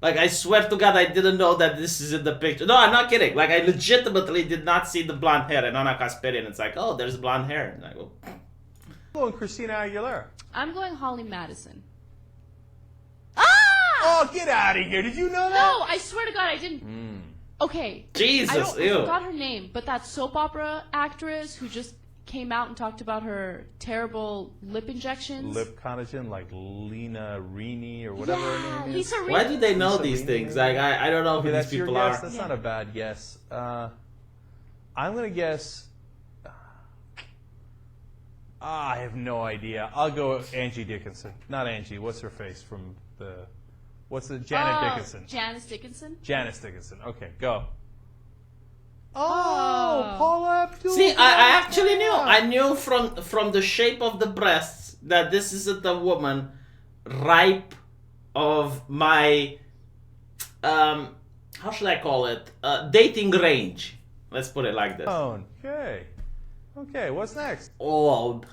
[SPEAKER 2] Like, I swear to God, I didn't know that this is in the picture. No, I'm not kidding. Like, I legitimately did not see the blonde hair in Anna Kasparian. It's like, oh, there's blonde hair. And I go...
[SPEAKER 3] Oh, and Christina Aguilera.
[SPEAKER 1] I'm going Holly Madison.
[SPEAKER 3] Oh, get out of here. Did you know that?
[SPEAKER 1] No, I swear to God, I didn't. Okay.
[SPEAKER 2] Jesus,
[SPEAKER 1] I
[SPEAKER 2] ew.
[SPEAKER 1] forgot her name, but that soap opera actress who just came out and talked about her terrible lip injections.
[SPEAKER 3] Lip collagen, like Lena Rini or whatever her name is.
[SPEAKER 1] Lisa Rini.
[SPEAKER 2] Why do they know
[SPEAKER 3] Lisa
[SPEAKER 2] these
[SPEAKER 3] Rini,
[SPEAKER 2] things?
[SPEAKER 3] maybe?
[SPEAKER 2] Like, I don't know
[SPEAKER 3] Okay,
[SPEAKER 2] who
[SPEAKER 3] that's
[SPEAKER 2] these
[SPEAKER 3] your
[SPEAKER 2] people
[SPEAKER 3] guess.
[SPEAKER 2] are.
[SPEAKER 3] That's not a bad guess. I'm going to guess... I have no idea. I'll go with Angie Dickinson. Not Angie. What's her face from the... What's the... Janet Dickinson.
[SPEAKER 1] Janice Dickinson.
[SPEAKER 3] Janice Dickinson. Okay, go. Oh, Paula Abdul.
[SPEAKER 2] See, I actually knew. I knew from the shape of the breasts that this isn't a woman ripe of my how should I call it? Dating range. Let's put it like this.
[SPEAKER 3] Okay. Okay, what's next?
[SPEAKER 2] Old.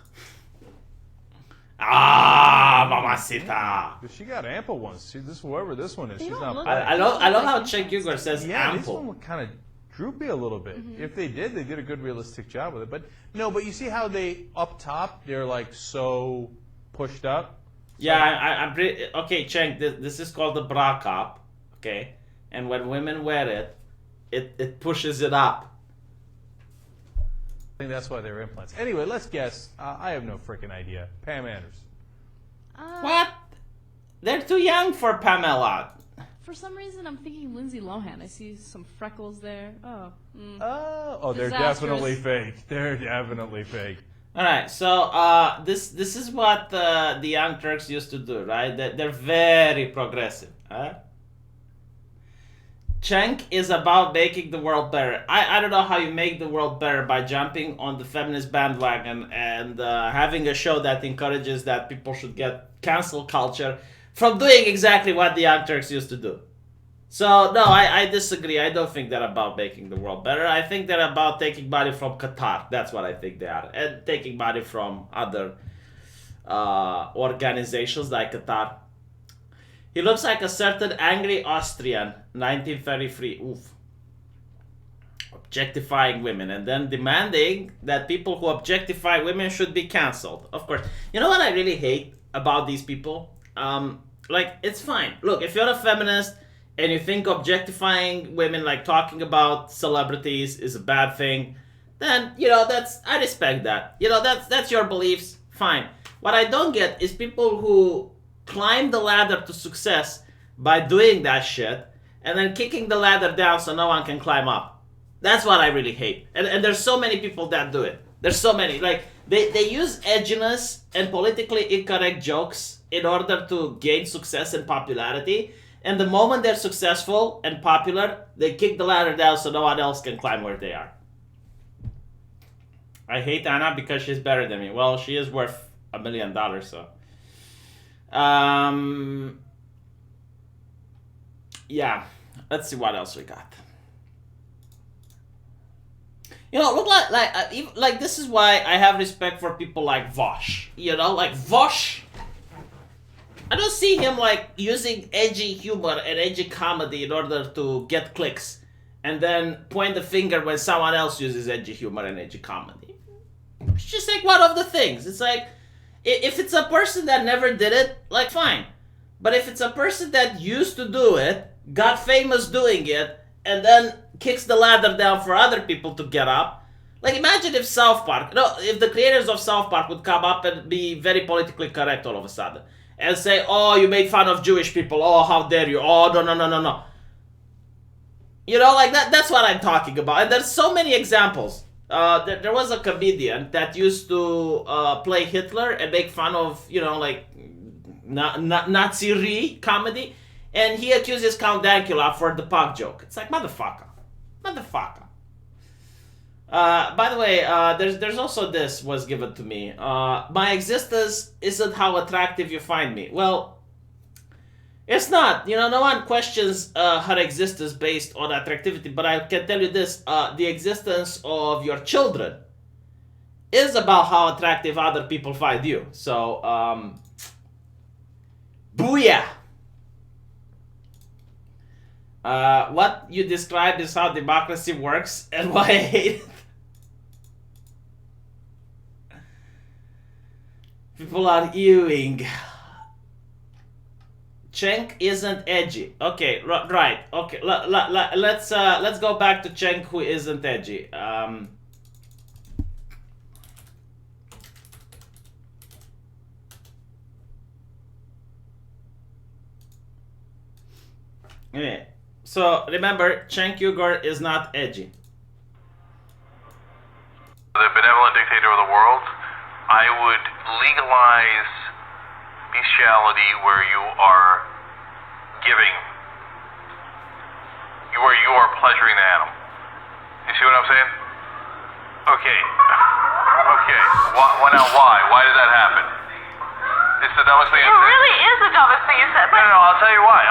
[SPEAKER 2] Ah, mamacita.
[SPEAKER 3] She got ample ones. Whoever this one is,
[SPEAKER 1] They
[SPEAKER 3] she's
[SPEAKER 1] don't
[SPEAKER 3] not.
[SPEAKER 1] look
[SPEAKER 2] I love how Cenk Uygur says
[SPEAKER 3] Yeah, these
[SPEAKER 2] ample.
[SPEAKER 3] one look kind of droopy a little bit. If they did a good realistic job with it. But no, but you see how they up top they're like so pushed up.
[SPEAKER 2] Yeah, I'm pretty okay. Cenk, this is called the bra cup. Okay, and when women wear it, it pushes it up.
[SPEAKER 3] I think that's why they're implants. Anyway, let's guess. I have no freaking idea. Pam Anders.
[SPEAKER 2] What? They're too young for Pamela.
[SPEAKER 1] For some reason, I'm thinking Lindsay Lohan. I see some freckles there. Oh.
[SPEAKER 3] Oh, they're
[SPEAKER 1] Disastrous.
[SPEAKER 3] definitely fake. They're definitely fake.
[SPEAKER 2] All right, so this is what the Young Turks used to do, right? They're very progressive. Cenk is about making the world better. I don't know how you make the world better by jumping on the feminist bandwagon and having a show that encourages that people should get cancel culture from doing exactly what the Young Turks used to do. So, no, I disagree. I don't think they're about making the world better. I think they're about taking money from Qatar. That's what I think they are. And taking money from other organizations like Qatar. He looks like a certain angry Austrian, 1933. Oof. Objectifying women and then demanding that people who objectify women should be cancelled. Of course. You know what I really hate about these people? Like, it's fine. Look, if you're a feminist and you think objectifying women, like talking about celebrities, is a bad thing, then, I respect that. That's your beliefs. Fine. What I don't get is people who climb the ladder to success by doing that shit and then kicking the ladder down so no one can climb up. That's what I really hate. And there's so many people that do it. There's so many. Like, they use edginess and politically incorrect jokes in order to gain success and popularity. And the moment they're successful and popular, they kick the ladder down so no one else can climb where they are. I hate Anna because she's better than me. Well, she is worth $1 million, so... yeah, let's see what else we got. Look like this is why I have respect for people like Vosh. Like Vosh. I don't see him like using edgy humor and edgy comedy in order to get clicks, and then point the finger when someone else uses edgy humor and edgy comedy. It's just like one of the things. It's like, if it's a person that never did it, like, fine. But if it's a person that used to do it, got famous doing it, and then kicks the ladder down for other people to get up, like, imagine if South Park, if the creators of South Park would come up and be very politically correct all of a sudden, and say, oh, you made fun of Jewish people, oh, how dare you, oh, no. Like, that's what I'm talking about. And there's so many examples. There was a comedian that used to play Hitler and make fun of, like, Nazi comedy, and he accuses Count Dankula for the pug joke. It's like, motherfucker. By the way, there's also this was given to me. My existence isn't how attractive you find me. Well, it's not. No one questions her existence based on attractivity, but I can tell you this. The existence of your children is about how attractive other people find you. So, booyah! What you described is how democracy works and why I hate it. People are ewing. Cenk isn't edgy. Okay, right. Okay, let's go back to Cenk, who isn't edgy. Okay. So remember, Cenk Uygur is not edgy.
[SPEAKER 4] The benevolent dictator of the world, I would legalize bestiality where you are giving, where you are pleasuring the animal. You see what I'm saying? Okay. Okay. Now why? Why did that happen? It's the dumbest thing I've said.
[SPEAKER 5] It really is the dumbest thing you said.
[SPEAKER 4] No, I'll tell you why.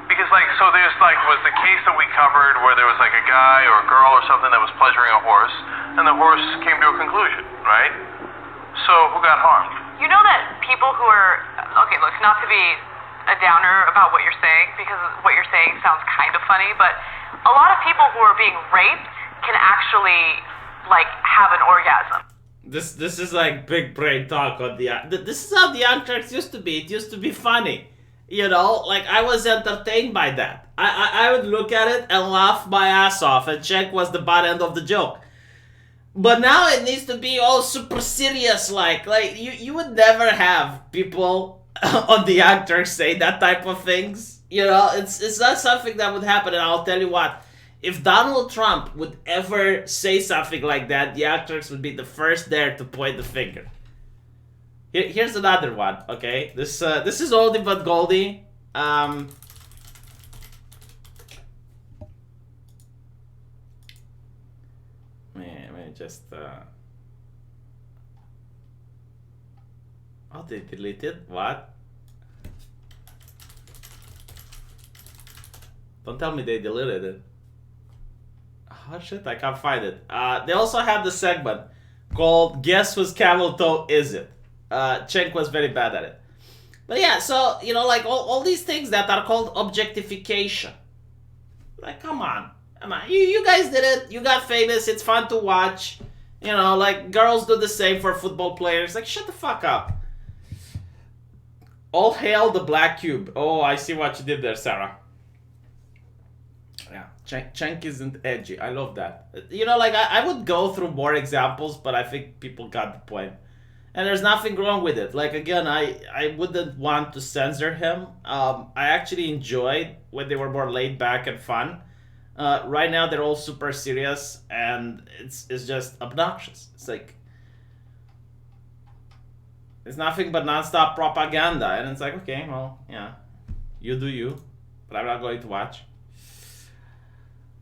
[SPEAKER 4] Because, so there's, was the case that we covered where there was, a guy or a girl or something that was pleasuring a horse, and the horse came to a conclusion, right? So, who got harmed?
[SPEAKER 5] You know that people who are... Okay, look, not to be a downer about what you're saying, because what you're saying sounds kind of funny, but a lot of people who are being raped can actually, have an orgasm.
[SPEAKER 2] This is big brain talk on the... This is how the Young Turks used to be. It used to be funny. You know, I was entertained by that. I would look at it and laugh my ass off, and Cenk was the butt end of the joke. But now it needs to be all super serious, you would never have people on the Young Turks say that type of things. You know, it's not something that would happen, and I'll tell you what, if Donald Trump would ever say something like that, the Young Turks would be the first there to point the finger. Here's another one, okay? This is oldie but goldie. Just oh, they deleted what? Don't tell me they deleted it. Oh shit, I can't find it. They also have the segment called "Guess Whose Camel Toe Is It?" Cenk was very bad at it. But yeah, so all these things that are called objectification. Come on. You guys did it. You got famous. It's fun to watch. You know, girls do the same for football players. Shut the fuck up. All hail the black cube. Oh, I see what you did there, Sarah. Yeah, Cenk isn't edgy. I love that. You know, I would go through more examples, but I think people got the point. And there's nothing wrong with it. Again, I wouldn't want to censor him. I actually enjoyed when they were more laid back and fun. Right now they're all super serious, and it's just obnoxious. It's nothing but nonstop propaganda, and it's okay, well, yeah, you do you, but I'm not going to watch.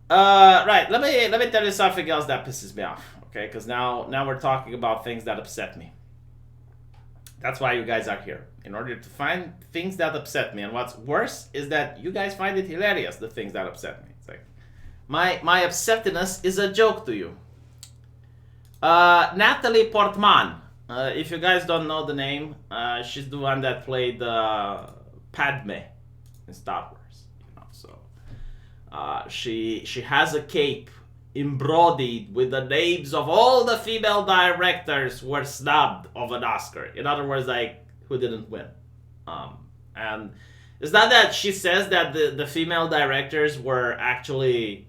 [SPEAKER 2] Right, let me tell you something else that pisses me off, okay? Because now we're talking about things that upset me. That's why you guys are here, in order to find things that upset me. And what's worse is that you guys find it hilarious, the things that upset me. It's my upsetness is a joke to you. Natalie Portman. If you guys don't know the name, she's the one that played Padme in Star Wars. You know, so she has a cape embroidered with the names of all the female directors who were snubbed of an Oscar. In other words, who didn't win. And it's not that she says that the female directors were actually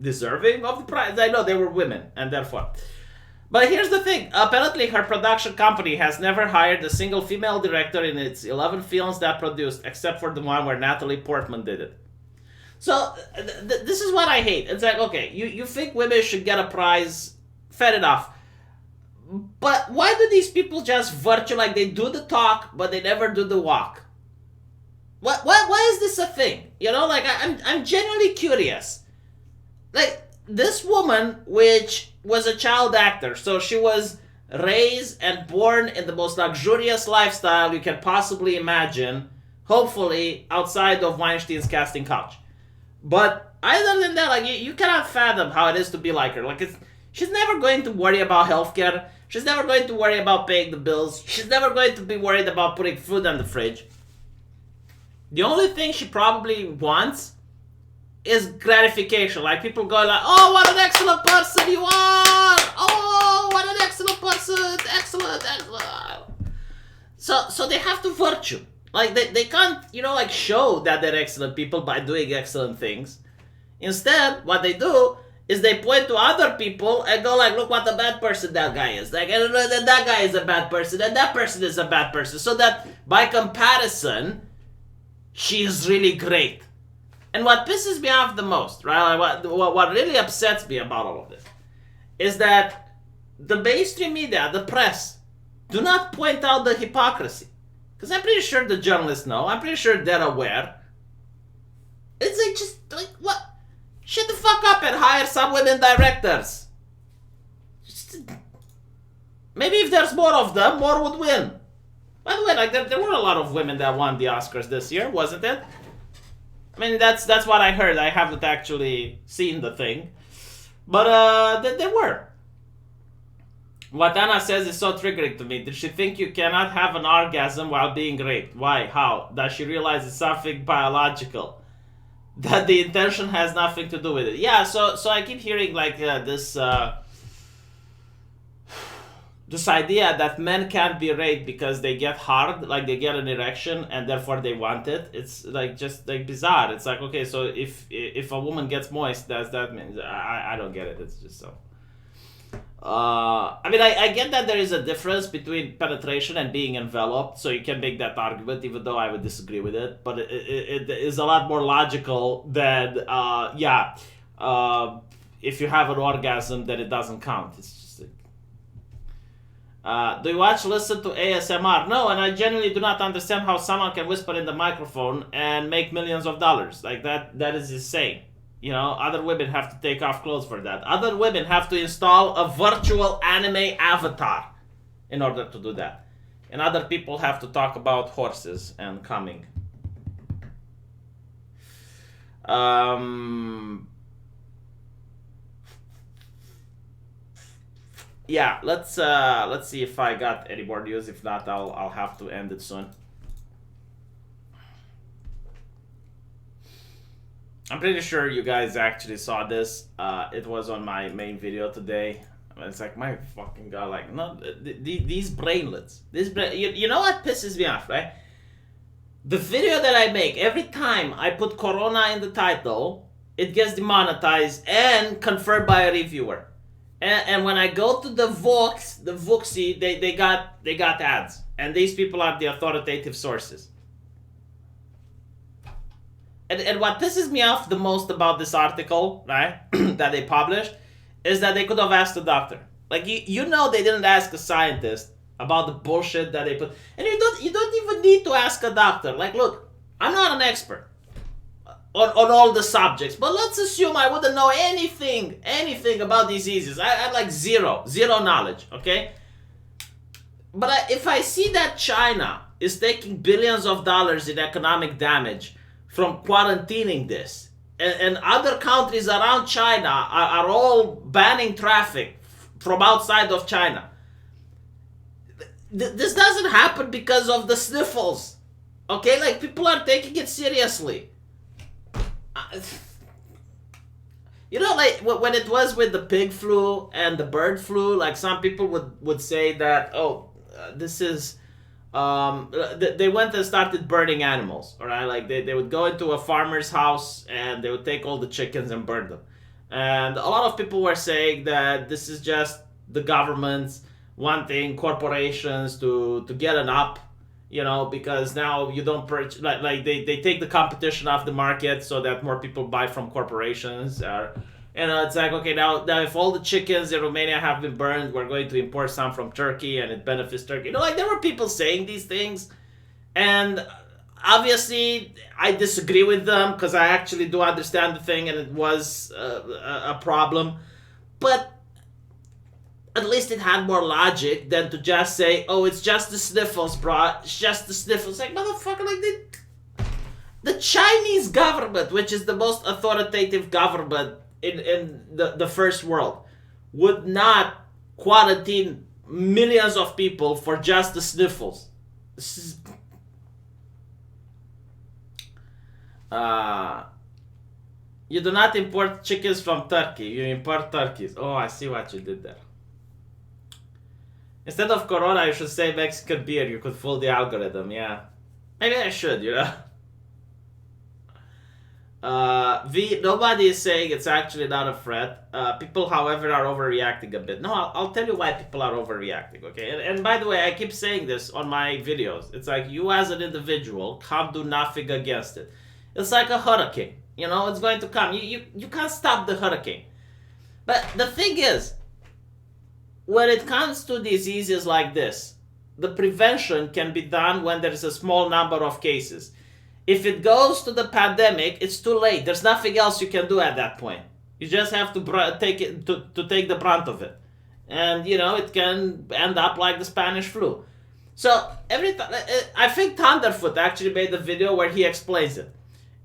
[SPEAKER 2] deserving of the prize. I know they were women, and therefore. But here's the thing. Apparently, her production company has never hired a single female director in its 11 films that produced, except for the one where Natalie Portman did it. So, this is what I hate. It's okay, you think women should get a prize, fair enough. But why do these people just virtue, they do the talk, but they never do the walk? Why is this a thing? You know, I'm genuinely curious. This woman, which was a child actor, so she was raised and born in the most luxurious lifestyle you can possibly imagine, hopefully outside of Weinstein's casting couch. But other than that, you cannot fathom how it is to be like her. She's never going to worry about healthcare. She's never going to worry about paying the bills. She's never going to be worried about putting food in the fridge. The only thing she probably wants is gratification. People go oh, what an excellent person you are! Oh, what an excellent person! Excellent. So they have to virtue. They can't, show that they're excellent people by doing excellent things. Instead, what they do is they point to other people and go look what a bad person that guy is. And that guy is a bad person, and that person is a bad person. So that, by comparison, she is really great. And what pisses me off the most, right? What really upsets me about all of this is that the mainstream media, the press, do not point out the hypocrisy. Because I'm pretty sure the journalists know. I'm pretty sure they're aware. It's what? Shut the fuck up and hire some women directors. Maybe if there's more of them, more would win. By the way, like there were a lot of women that won the Oscars this year, wasn't it? I mean, that's what I heard. I haven't actually seen the thing, but there were. What Anna says is so triggering to me. Did she think you cannot have an orgasm while being raped? Why? How? Does she realize it's something biological? That the intention has nothing to do with it. Yeah, so I keep hearing like this idea that men can't be raped because they get hard, like they get an erection and therefore they want it. It's like just like bizarre. It's like, okay, so if a woman gets moist, does that mean? I don't get it. It's just so. I mean, I get that there is a difference between penetration and being enveloped, so you can make that argument, even though I would disagree with it. But it is a lot more logical than, if you have an orgasm, then it doesn't count. It's just like, do you listen to ASMR? No, and I genuinely do not understand how someone can whisper in the microphone and make millions of dollars. Like that is insane. You know, other women have to take off clothes for that. Other women have to install a virtual anime avatar in order to do that. And other people have to talk about horses and coming. Yeah, let's see if I got any more news. If not, I'll have to end it soon. I'm pretty sure you guys actually saw this. It was on my main video today. It's like, my fucking god, like, no, these brainlets. You know what pisses me off, right? The video that I make, every time I put Corona in the title, it gets demonetized and confirmed by a reviewer. And when I go to the Vuxi, they got ads. And these people are the authoritative sources. And what pisses me off the most about this article, right, that they published, is that they could have asked a doctor. Like, you know they didn't ask a scientist about the bullshit that they put. And you don't even need to ask a doctor. Like, look, I'm not an expert on all the subjects, but let's assume I wouldn't know anything about diseases. I have like zero knowledge, okay? But if I see that China is taking billions of dollars in economic damage from quarantining this, and other countries around China are all banning traffic from outside of China. This doesn't happen because of the sniffles, okay? Like, people are taking it seriously. You know, like when it was with the pig flu and the bird flu, like some people would say that, this is they went and started burning animals, all right? Like they would go into a farmer's house and they would take all the chickens and burn them. And a lot of people were saying that this is just the government's wanting corporations to get an up, you know, because now you don't purchase, like they take the competition off the market so that more people buy from corporations. It's like, okay, now if all the chickens in Romania have been burned, we're going to import some from Turkey and it benefits Turkey. You know, like there were people saying these things, and obviously I disagree with them because I actually do understand the thing and it was a problem, but at least it had more logic than to just say, oh, it's just the sniffles, bro. It's just the sniffles. Like, motherfucker, like the Chinese government, which is the most authoritative government in the first world, would not quarantine millions of people for just the sniffles. This is... you do not import chickens from Turkey. You import turkeys. Oh, I see what you did there. Instead of Corona, you should say Mexican beer. You could fool the algorithm, yeah. Maybe I should, you know. Nobody is saying it's actually not a threat. People, however, are overreacting a bit. No, I'll tell you why people are overreacting, okay? And by the way, I keep saying this on my videos. It's like, you as an individual can't do nothing against it. It's like a hurricane. You know, it's going to come. You can't stop the hurricane. But the thing is, when it comes to diseases like this, the prevention can be done when there is a small number of cases. If it goes to the pandemic, it's too late. There's nothing else you can do at that point. You just have to take the brunt of it. And, it can end up like the Spanish flu. So, I think Thunderfoot actually made a video where he explains it.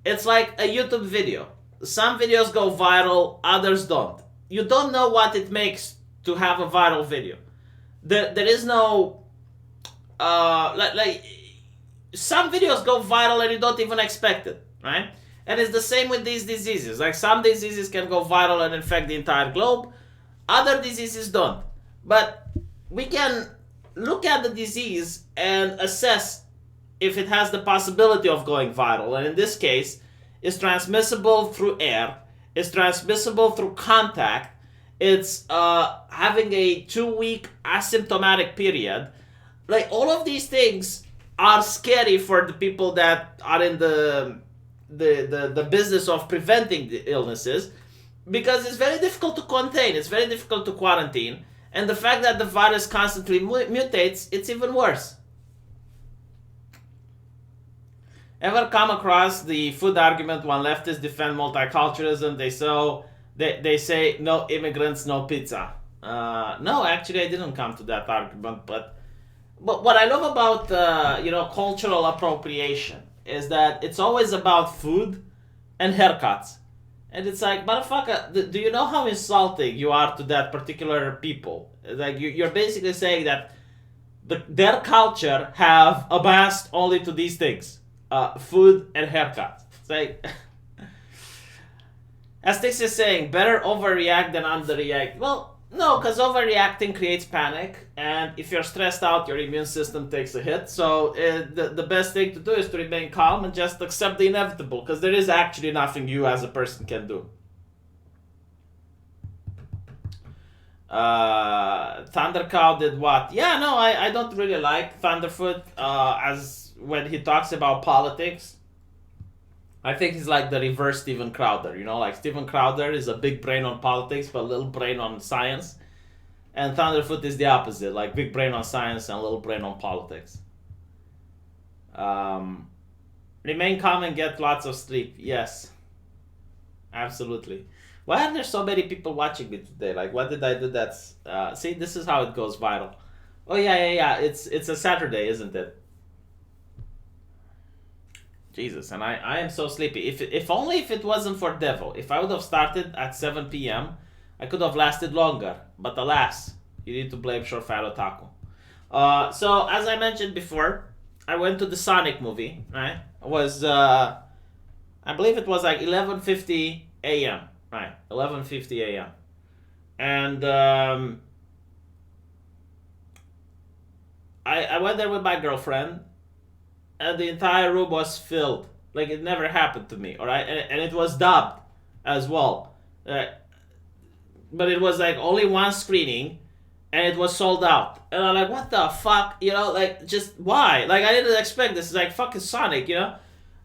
[SPEAKER 2] It's like a YouTube video. Some videos go viral, others don't. You don't know what it makes to have a viral video. There is no... some videos go viral and you don't even expect it, right? And it's the same with these diseases. Like some diseases can go viral and infect the entire globe. Other diseases don't. But we can look at the disease and assess if it has the possibility of going viral. And in this case, it's transmissible through air. It's transmissible through contact. It's having a 2-week asymptomatic period. Like all of these things are scary for the people that are in the business of preventing the illnesses, because it's very difficult to contain, it's very difficult to quarantine, and the fact that the virus constantly mutates, it's even worse. Ever come across the food argument when leftists defend multiculturalism? They say no immigrants, no pizza. No, actually I didn't come to that argument, but what I love about cultural appropriation is that it's always about food and haircuts. And it's like, motherfucker, do you know how insulting you are to that particular people? Like, you're basically saying that their culture have amassed only to these things. Food and haircuts. It's like... As Tix is saying, better overreact than underreact. Well, no, because overreacting creates panic, and if you're stressed out, your immune system takes a hit. So the best thing to do is to remain calm and just accept the inevitable, because there is actually nothing you as a person can do. Thundercow did what? Yeah, no, I don't really like Thunderfoot as when he talks about politics. I think he's like the reverse Steven Crowder, like Steven Crowder is a big brain on politics, but a little brain on science. And Thunderfoot is the opposite, like big brain on science and little brain on politics. Remain calm and get lots of sleep. Yes, absolutely. Why are there so many people watching me today? Like, what did I do that's... see, this is how it goes viral. Oh, yeah. It's a Saturday, isn't it? Jesus, and I am so sleepy. If only if it wasn't for Devil. If I would have started at 7 p.m., I could have lasted longer. But alas, you need to blame Short Fat Otaku. So, as I mentioned before, I went to the Sonic movie, right? It was, I believe it was like 11:50 a.m., right? 11:50 a.m. And I went there with my girlfriend, and the entire room was filled. Like, it never happened to me, alright? And it was dubbed as well. But it was like only one screening, and it was sold out. And I'm like, what the fuck? Like, just why? Like, I didn't expect this. It's like fucking Sonic,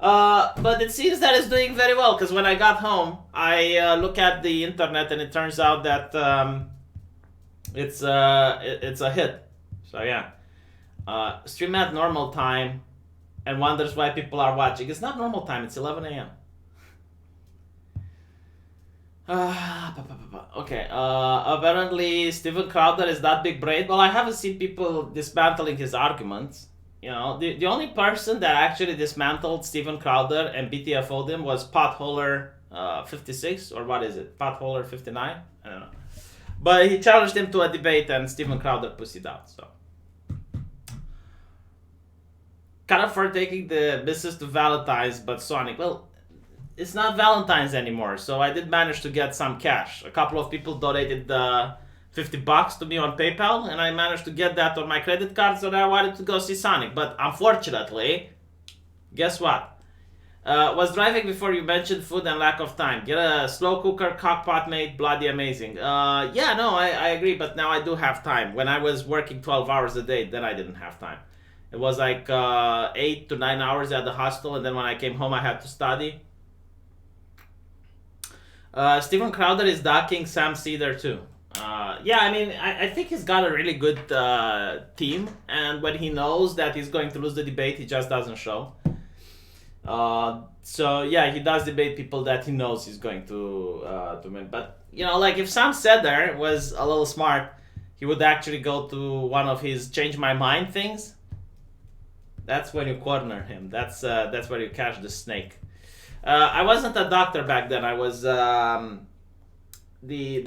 [SPEAKER 2] But it seems that it's doing very well, because when I got home, I look at the internet, and it turns out that it's a hit. So yeah. Stream at normal time, and wonders why people are watching. It's not normal time, it's 11 a.m. Okay, apparently Steven Crowder is that big brain. Well, I haven't seen people dismantling his arguments. The only person that actually dismantled Steven Crowder and BTFO'd him was Potholer 56, or what is it? Potholer 59? I don't know. But he challenged him to a debate, and Steven Crowder pussied out, so. Kind of for taking the business to Valentine's, but Sonic, well, it's not Valentine's anymore, so I did manage to get some cash. A couple of people donated $50 to me on PayPal, and I managed to get that on my credit card, so that I wanted to go see Sonic. But unfortunately, guess what? Was driving before you mentioned food and lack of time. Get a slow cooker, crockpot made, bloody amazing. Yeah, no, I agree, but now I do have time. When I was working 12 hours a day, then I didn't have time. It was like 8 to 9 hours at the hostel, and then when I came home, I had to study. Steven Crowder is docking Sam Cedar too. Yeah, I mean, I think he's got a really good team, and when he knows that he's going to lose the debate, he just doesn't show. So yeah, he does debate people that he knows he's going to win. But you know, like if Sam Seder was a little smart, he would actually go to one of his change my mind things. That's when you corner him. That's where you catch the snake. I wasn't a doctor back then. I was the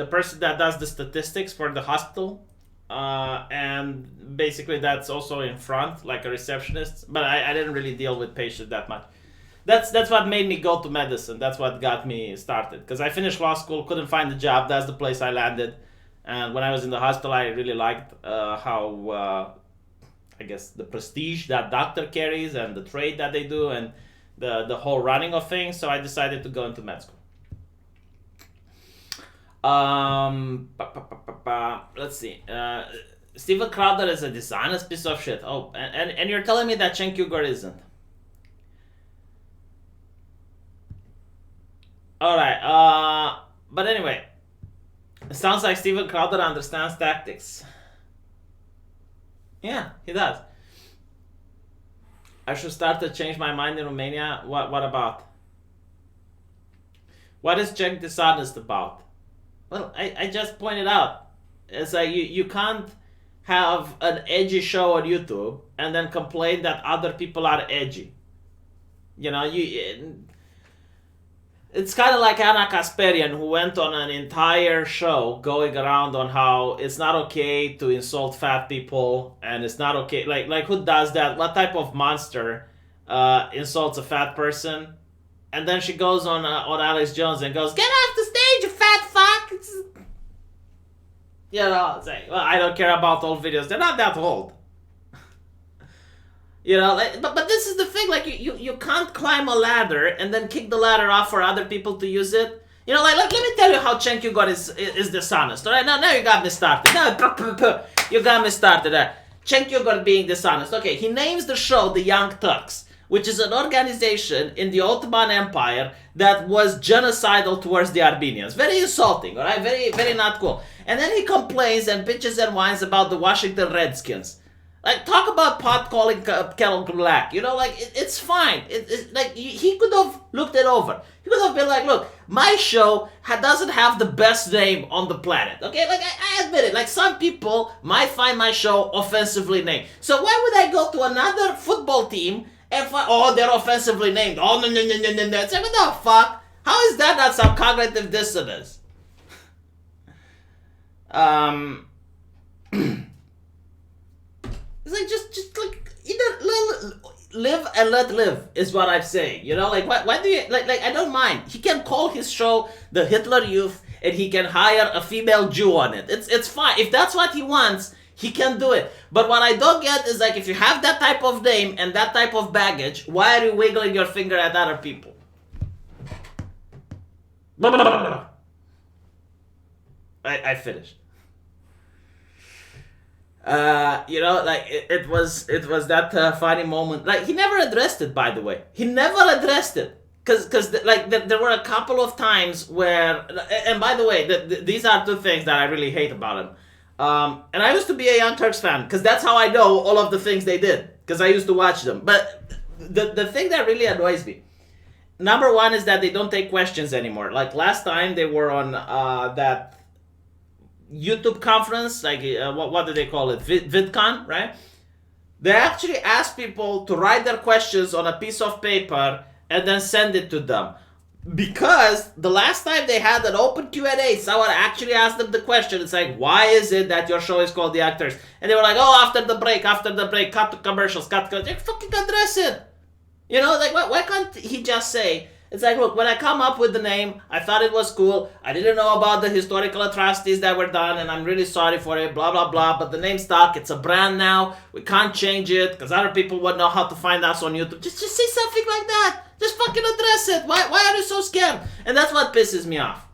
[SPEAKER 2] person that does the statistics for the hospital. And basically that's also in front, like a receptionist. But I didn't really deal with patients that much. That's what made me go to medicine. That's what got me started. Because I finished law school, couldn't find a job. That's the place I landed. And when I was in the hospital, I really liked how, I guess, the prestige that doctor carries and the trade that they do and the whole running of things. So I decided to go into med school. Let's see. Steven Crowder is a dishonest piece of shit. Oh, and you're telling me that Cenk Uygur isn't. Alright, but anyway. It sounds like Steven Crowder understands tactics. Yeah, he does. I should start to change my mind in Romania. What about? What is Cenk dishonest about? Well, I just pointed out. It's like you can't have an edgy show on YouTube and then complain that other people are edgy. You know, it's kind of like Anna Kasparian, who went on an entire show going around on how it's not okay to insult fat people, and it's not okay. Like who does that? What type of monster insults a fat person? And then she goes on Alex Jones and goes, "Get off the stage, you fat fuck!" You know, it's like, well, I don't care about old videos. They're not that old. You know, like, but this is the thing. Like, you can't climb a ladder and then kick the ladder off for other people to use it. You know, like let me tell you how Cenk Uygur is dishonest. All right, now you got me started. No, you got me started. Cenk Uygur being dishonest. Okay, he names the show the Young Turks, which is an organization in the Ottoman Empire that was genocidal towards the Armenians. Very insulting, all right? Very, very not cool. And then he complains and bitches and whines about the Washington Redskins. Like, talk about pot calling kettle black. You know, like, it's fine. Like, he could have looked it over. He could have been like, look, my show doesn't have the best name on the planet. Okay, like, I admit it. Like, some people might find my show offensively named. So why would I go to another football team and find, oh, they're offensively named. Oh, no. It's like, what the fuck? How is that not some cognitive dissonance? It's like, just like, live and let live is what I'm saying. You know, like, why do you, like, I don't mind. He can call his show the Hitler Youth and he can hire a female Jew on it. It's fine. If that's what he wants, he can do it. But what I don't get is, like, if you have that type of name and that type of baggage, why are you wiggling your finger at other people? I finished. You know, like it was that funny moment. Like, he never addressed it, by the way. He never addressed it. Because there were a couple of times where, and by the way, these are two things that I really hate about him. And I used to be a Young Turks fan, because that's how I know all of the things they did, because I used to watch them. But the thing that really annoys me, number one, is that they don't take questions anymore. Like, last time they were on that YouTube conference, like, what do they call it? VidCon, right? They actually asked people to write their questions on a piece of paper and then send it to them. Because the last time they had an open Q&A, someone actually asked them the question. It's like, why is it that your show is called The Actors? And they were like, oh, after the break, cut to commercials, cut. Like, fucking address it. You know, like, why can't he just say, it's like, look, when I come up with the name, I thought it was cool. I didn't know about the historical atrocities that were done, and I'm really sorry for it, blah, blah, blah. But the name stuck. It's a brand now. We can't change it, because other people would know how to find us on YouTube. Just say something like that. Just fucking address it. Why are you so scared? And that's what pisses me off.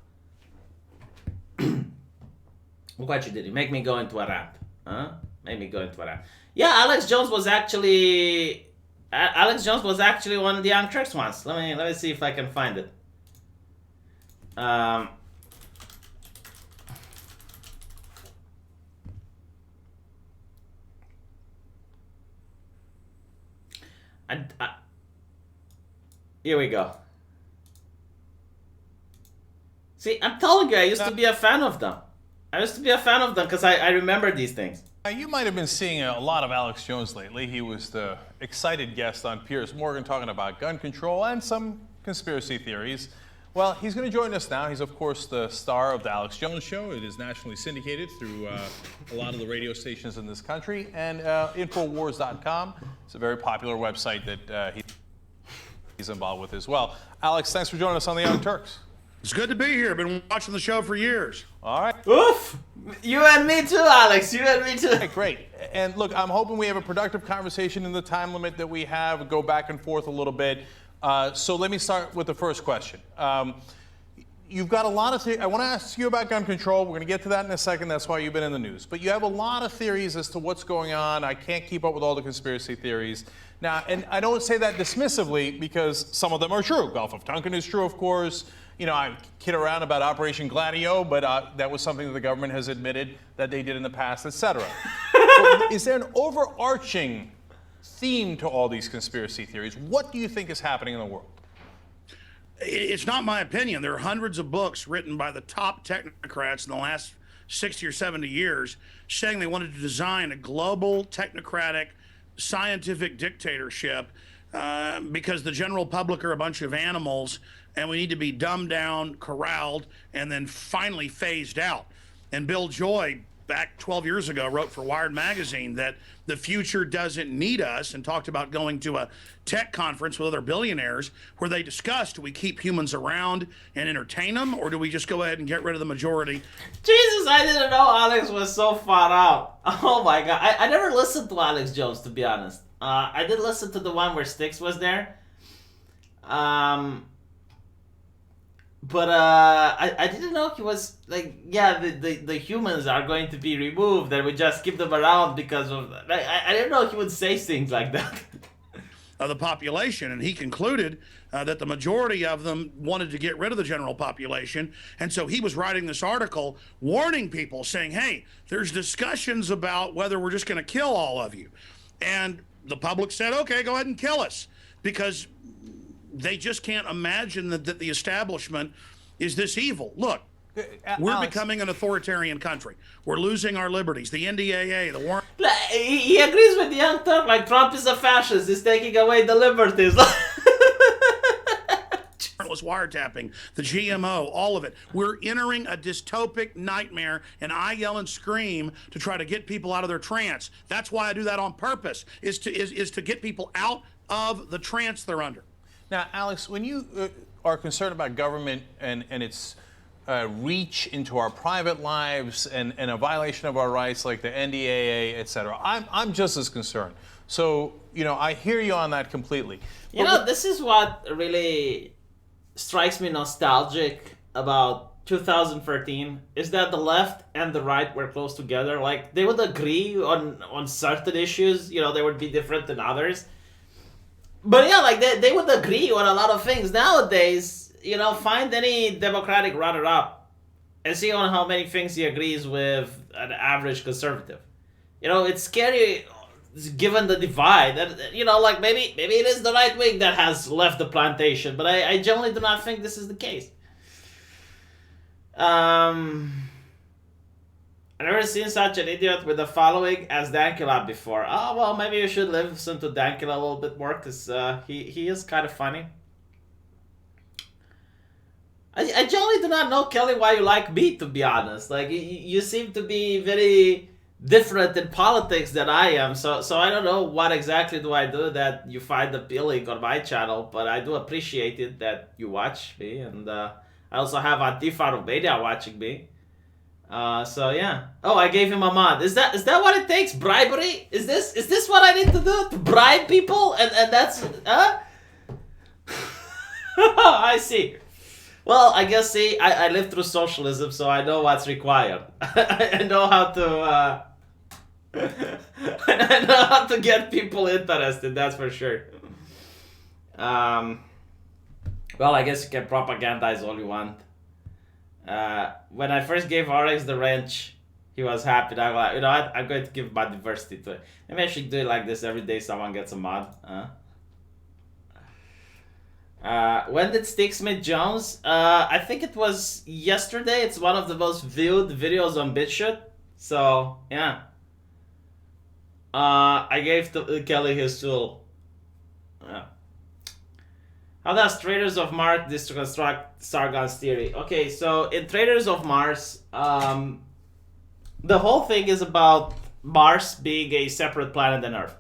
[SPEAKER 2] Look what you did. You make me go into a rant. Huh? Make me go into a rant. Yeah, Alex Jones was actually one of the Young Turks once. Let me see if I can find it. Here we go. See, I'm telling you, I used to be a fan of them. I used to be a fan of them because I remember these things.
[SPEAKER 3] You might have been seeing a lot of Alex Jones lately. He was the excited guest on Piers Morgan talking about gun control and some conspiracy theories. Well, he's going to join us now. He's, of course, the star of the Alex Jones Show. It is nationally syndicated through a lot of the radio stations in this country. And Infowars.com. It's a very popular website that he's involved with as well. Alex, thanks for joining us on the Young Turks.
[SPEAKER 6] It's good to be here. Been watching the show for years.
[SPEAKER 3] All right.
[SPEAKER 2] Oof! You and me too, Alex. You and me too.
[SPEAKER 3] Okay, great. And look, I'm hoping we have a productive conversation in the time limit that we have, go back and forth a little bit. So let me start with the first question. You've got a lot of I want to ask you about gun control. We're going to get to that in a second. That's why you've been in the news. But you have a lot of theories as to what's going on. I can't keep up with all the conspiracy theories. Now, and I don't say that dismissively because some of them are true. Gulf of Tonkin is true, of course. You know, I kid around about Operation Gladio, but that was something that the government has admitted that they did in the past, etc. Is there an overarching theme to all these conspiracy theories? What do you think is happening in the world?
[SPEAKER 6] It's not my opinion. There are hundreds of books written by the top technocrats in the last 60 or 70 years saying they wanted to design a global technocratic scientific dictatorship because the general public are a bunch of animals and we need to be dumbed down, corralled, and then finally phased out. And Bill Joy, back 12 years ago, wrote for Wired magazine that the future doesn't need us and talked about going to a tech conference with other billionaires where they discussed, do we keep humans around and entertain them, or do we just go ahead and get rid of the majority?
[SPEAKER 2] Jesus, I didn't know Alex was so far out. Oh my God. I never listened to Alex Jones, to be honest. I did listen to the one where Styx was there. But I didn't know he was like, yeah, the humans are going to be removed and we just keep them around because of I didn't know he would say things like that.
[SPEAKER 6] Of the population, and he concluded that the majority of them wanted to get rid of the general population, and so he was writing this article warning people, saying, hey, there's discussions about whether we're just going to kill all of you. And the public said, okay, go ahead and kill us, because they just can't imagine that the establishment is this evil. Look, we're
[SPEAKER 3] Alex,
[SPEAKER 6] becoming an authoritarian country. We're losing our liberties. The NDAA, the war.
[SPEAKER 2] He agrees with the Young Turk, like Trump is a fascist, he's taking away the liberties.
[SPEAKER 6] Was wiretapping, the GMO, all of it. We're entering a dystopic nightmare, and I yell and scream to try to get people out of their trance. That's why I do that on purpose, is to get people out of the trance they're under.
[SPEAKER 3] Now, Alex, when you are concerned about government and its reach into our private lives and a violation of our rights like the NDAA, et cetera, I'm just as concerned. So, you know, I hear you on that completely.
[SPEAKER 2] You know, this is what really strikes me nostalgic about 2013 is that the left and the right were close together. Like, they would agree on certain issues, you know, they would be different than others. But yeah, like they would agree on a lot of things. Nowadays, you know, find any Democratic runner-up and see on how many things he agrees with an average conservative. You know, it's scary given the divide. That, you know, like maybe it is the right wing that has left the plantation, but I generally do not think this is the case. I've never seen such an idiot with a following as Dankula before. Oh, well, maybe you should listen to Dankula a little bit more, because he is kind of funny. I generally do not know, Kelly, why you like me, to be honest. Like, you seem to be very different in politics than I am, so I don't know what exactly do I do that you find appealing on my channel, but I do appreciate it that you watch me, and I also have Antifa Romania watching me. So yeah. Oh, I gave him a mod. Is that what it takes? Bribery? Is this what I need to do? To bribe people? And that's I see. Well, I guess I lived through socialism, so I know what's required. I know how to I know how to get people interested, that's for sure. Well, I guess you can propagandize all you want. When I first gave RX the wrench, he was happy. I'm like, you know what? I'm going to give my diversity to it. Maybe I should do it like this every day. Someone gets a mod. When did Sticks meet Jones? I think it was yesterday. It's one of the most viewed videos on BitChute. So, yeah. I gave Kelly his tool. Yeah. How does Traders of Mars deconstruct Sargon's theory? Okay, so in Traders of Mars, the whole thing is about Mars being a separate planet than Earth.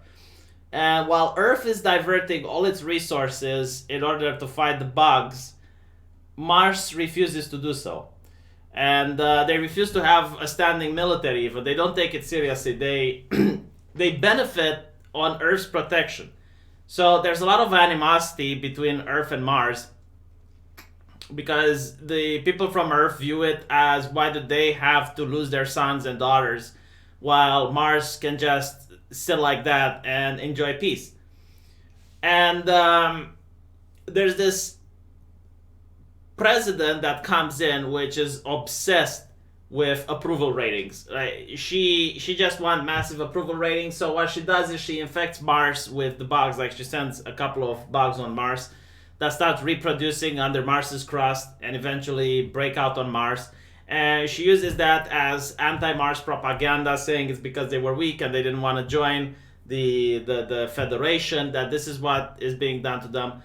[SPEAKER 2] And while Earth is diverting all its resources in order to fight the bugs, Mars refuses to do so. And they refuse to have a standing military even. They don't take it seriously. They benefit on Earth's protection. So there's a lot of animosity between Earth and Mars because the people from Earth view it as why do they have to lose their sons and daughters while Mars can just sit like that and enjoy peace. And there's this president that comes in which is obsessed with approval ratings. Right? She just wants massive approval ratings. So what she does is she infects Mars with the bugs. Like she sends a couple of bugs on Mars that start reproducing under Mars's crust and eventually break out on Mars. And she uses that as anti-Mars propaganda, saying it's because they were weak and they didn't want to join the Federation, that this is what is being done to them.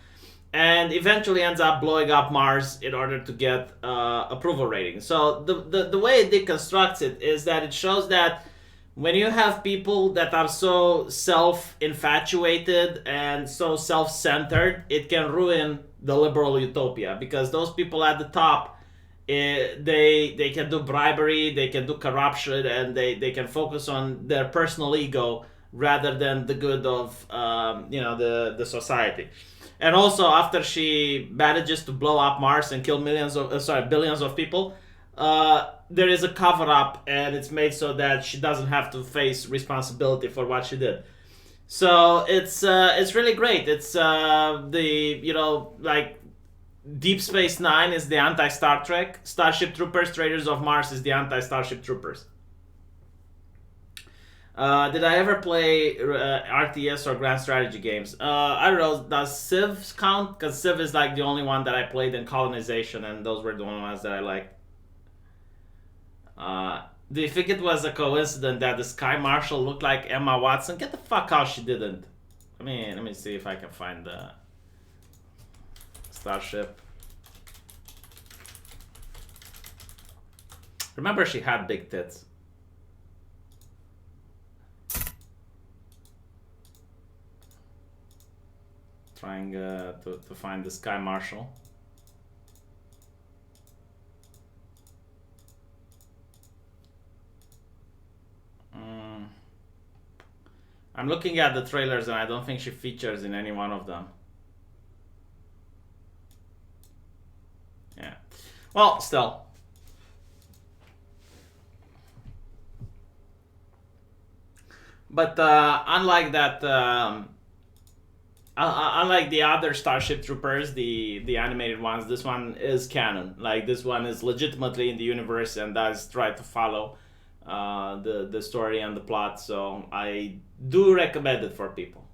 [SPEAKER 2] And eventually ends up blowing up Mars in order to get approval ratings. So the way it deconstructs it is that it shows that when you have people that are so self-infatuated and so self-centered, it can ruin the liberal utopia, because those people at the top, they can do bribery, they can do corruption, and they can focus on their personal ego rather than the good of the society. And also, after she manages to blow up Mars and kill billions of people, there is a cover-up, and it's made so that she doesn't have to face responsibility for what she did. So it's really great. It's Deep Space Nine is the anti-Star Trek. Starship Troopers, Traders of Mars is the anti-Starship Troopers. Did I ever play RTS or Grand Strategy games? I don't know. Does Civ count? Because Civ is like the only one that I played in Colonization, and those were the only ones that I liked. Do you think it was a coincidence that the Sky Marshal looked like Emma Watson? Get the fuck out, she didn't. Let me see if I can find the Starship. Remember, she had big tits. Trying to find the Sky Marshal. I'm looking at the trailers and I don't think she features in any one of them. Yeah. Well, still. But unlike that, unlike the other Starship Troopers, the animated ones, this one is canon. Like, this one is legitimately in the universe and does try to follow the story and the plot. So I do recommend it for people.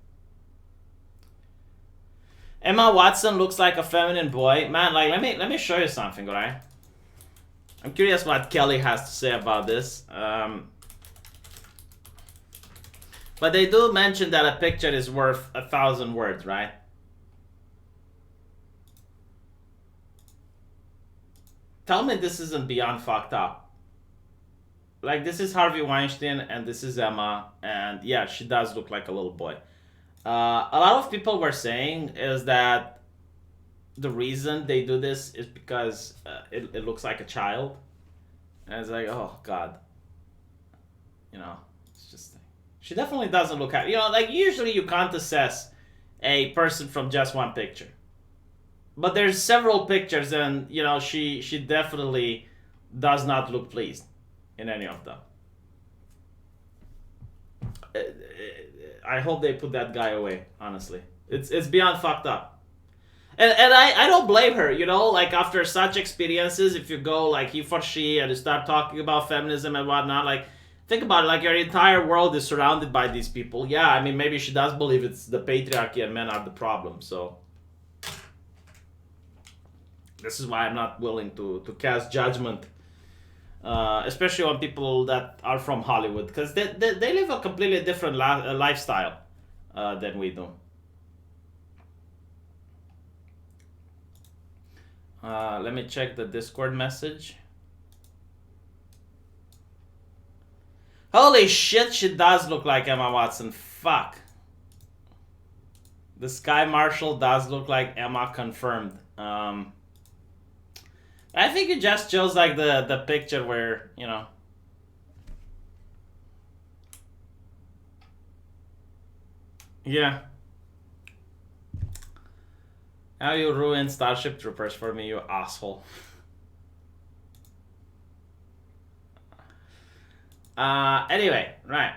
[SPEAKER 2] Emma Watson looks like a feminine boy. Man, like, let me show you something, alright? I'm curious what Kelly has to say about this. But they do mention that a picture is worth 1,000 words, right? Tell me this isn't beyond fucked up. Like, this is Harvey Weinstein and this is Emma, and yeah, she does look like a little boy. A lot of people were saying is that the reason they do this is because it looks like a child. And it's like, oh god. You know, it's just... She definitely doesn't look happy. You know, like, usually you can't assess a person from just one picture. But there's several pictures and, you know, she definitely does not look pleased in any of them. I hope they put that guy away, honestly. It's beyond fucked up. And I don't blame her, you know, like, after such experiences, if you go like he for she and you start talking about feminism and whatnot, like, think about it, like, your entire world is surrounded by these people. Yeah, I mean, maybe she does believe it's the patriarchy and men are the problem, so... This is why I'm not willing to cast judgment, especially on people that are from Hollywood, because they live a completely different lifestyle than we do. Let me check the Discord message. Holy shit, she does look like Emma Watson. Fuck. The Sky Marshal does look like Emma, confirmed. I think you just chose like the picture where, you know. Yeah. How you ruined Starship Troopers for me, you asshole. Anyway, right.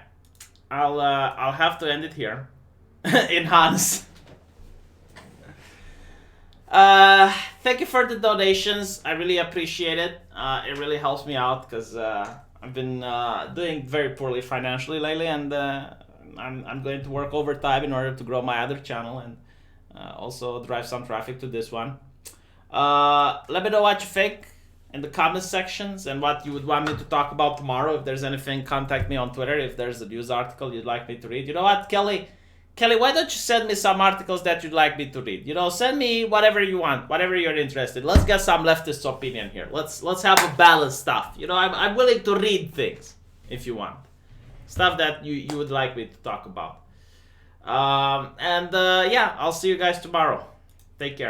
[SPEAKER 2] I'll have to end it here. In Hans. Thank you for the donations. I really appreciate it. It really helps me out because I've been doing very poorly financially lately, and I'm going to work overtime in order to grow my other channel and also drive some traffic to this one. Let me know what you think in the comment sections and what you would want me to talk about tomorrow. If there's anything, contact me on Twitter. If there's a news article you'd like me to read, you know what, Kelly, why don't you send me some articles that you'd like me to read? You know, send me whatever you want, whatever you're interested. Let's get some leftist opinion here. Let's have a balanced stuff. You know, I'm willing to read things if you want. Stuff that you would like me to talk about. Yeah, I'll see you guys tomorrow. Take care.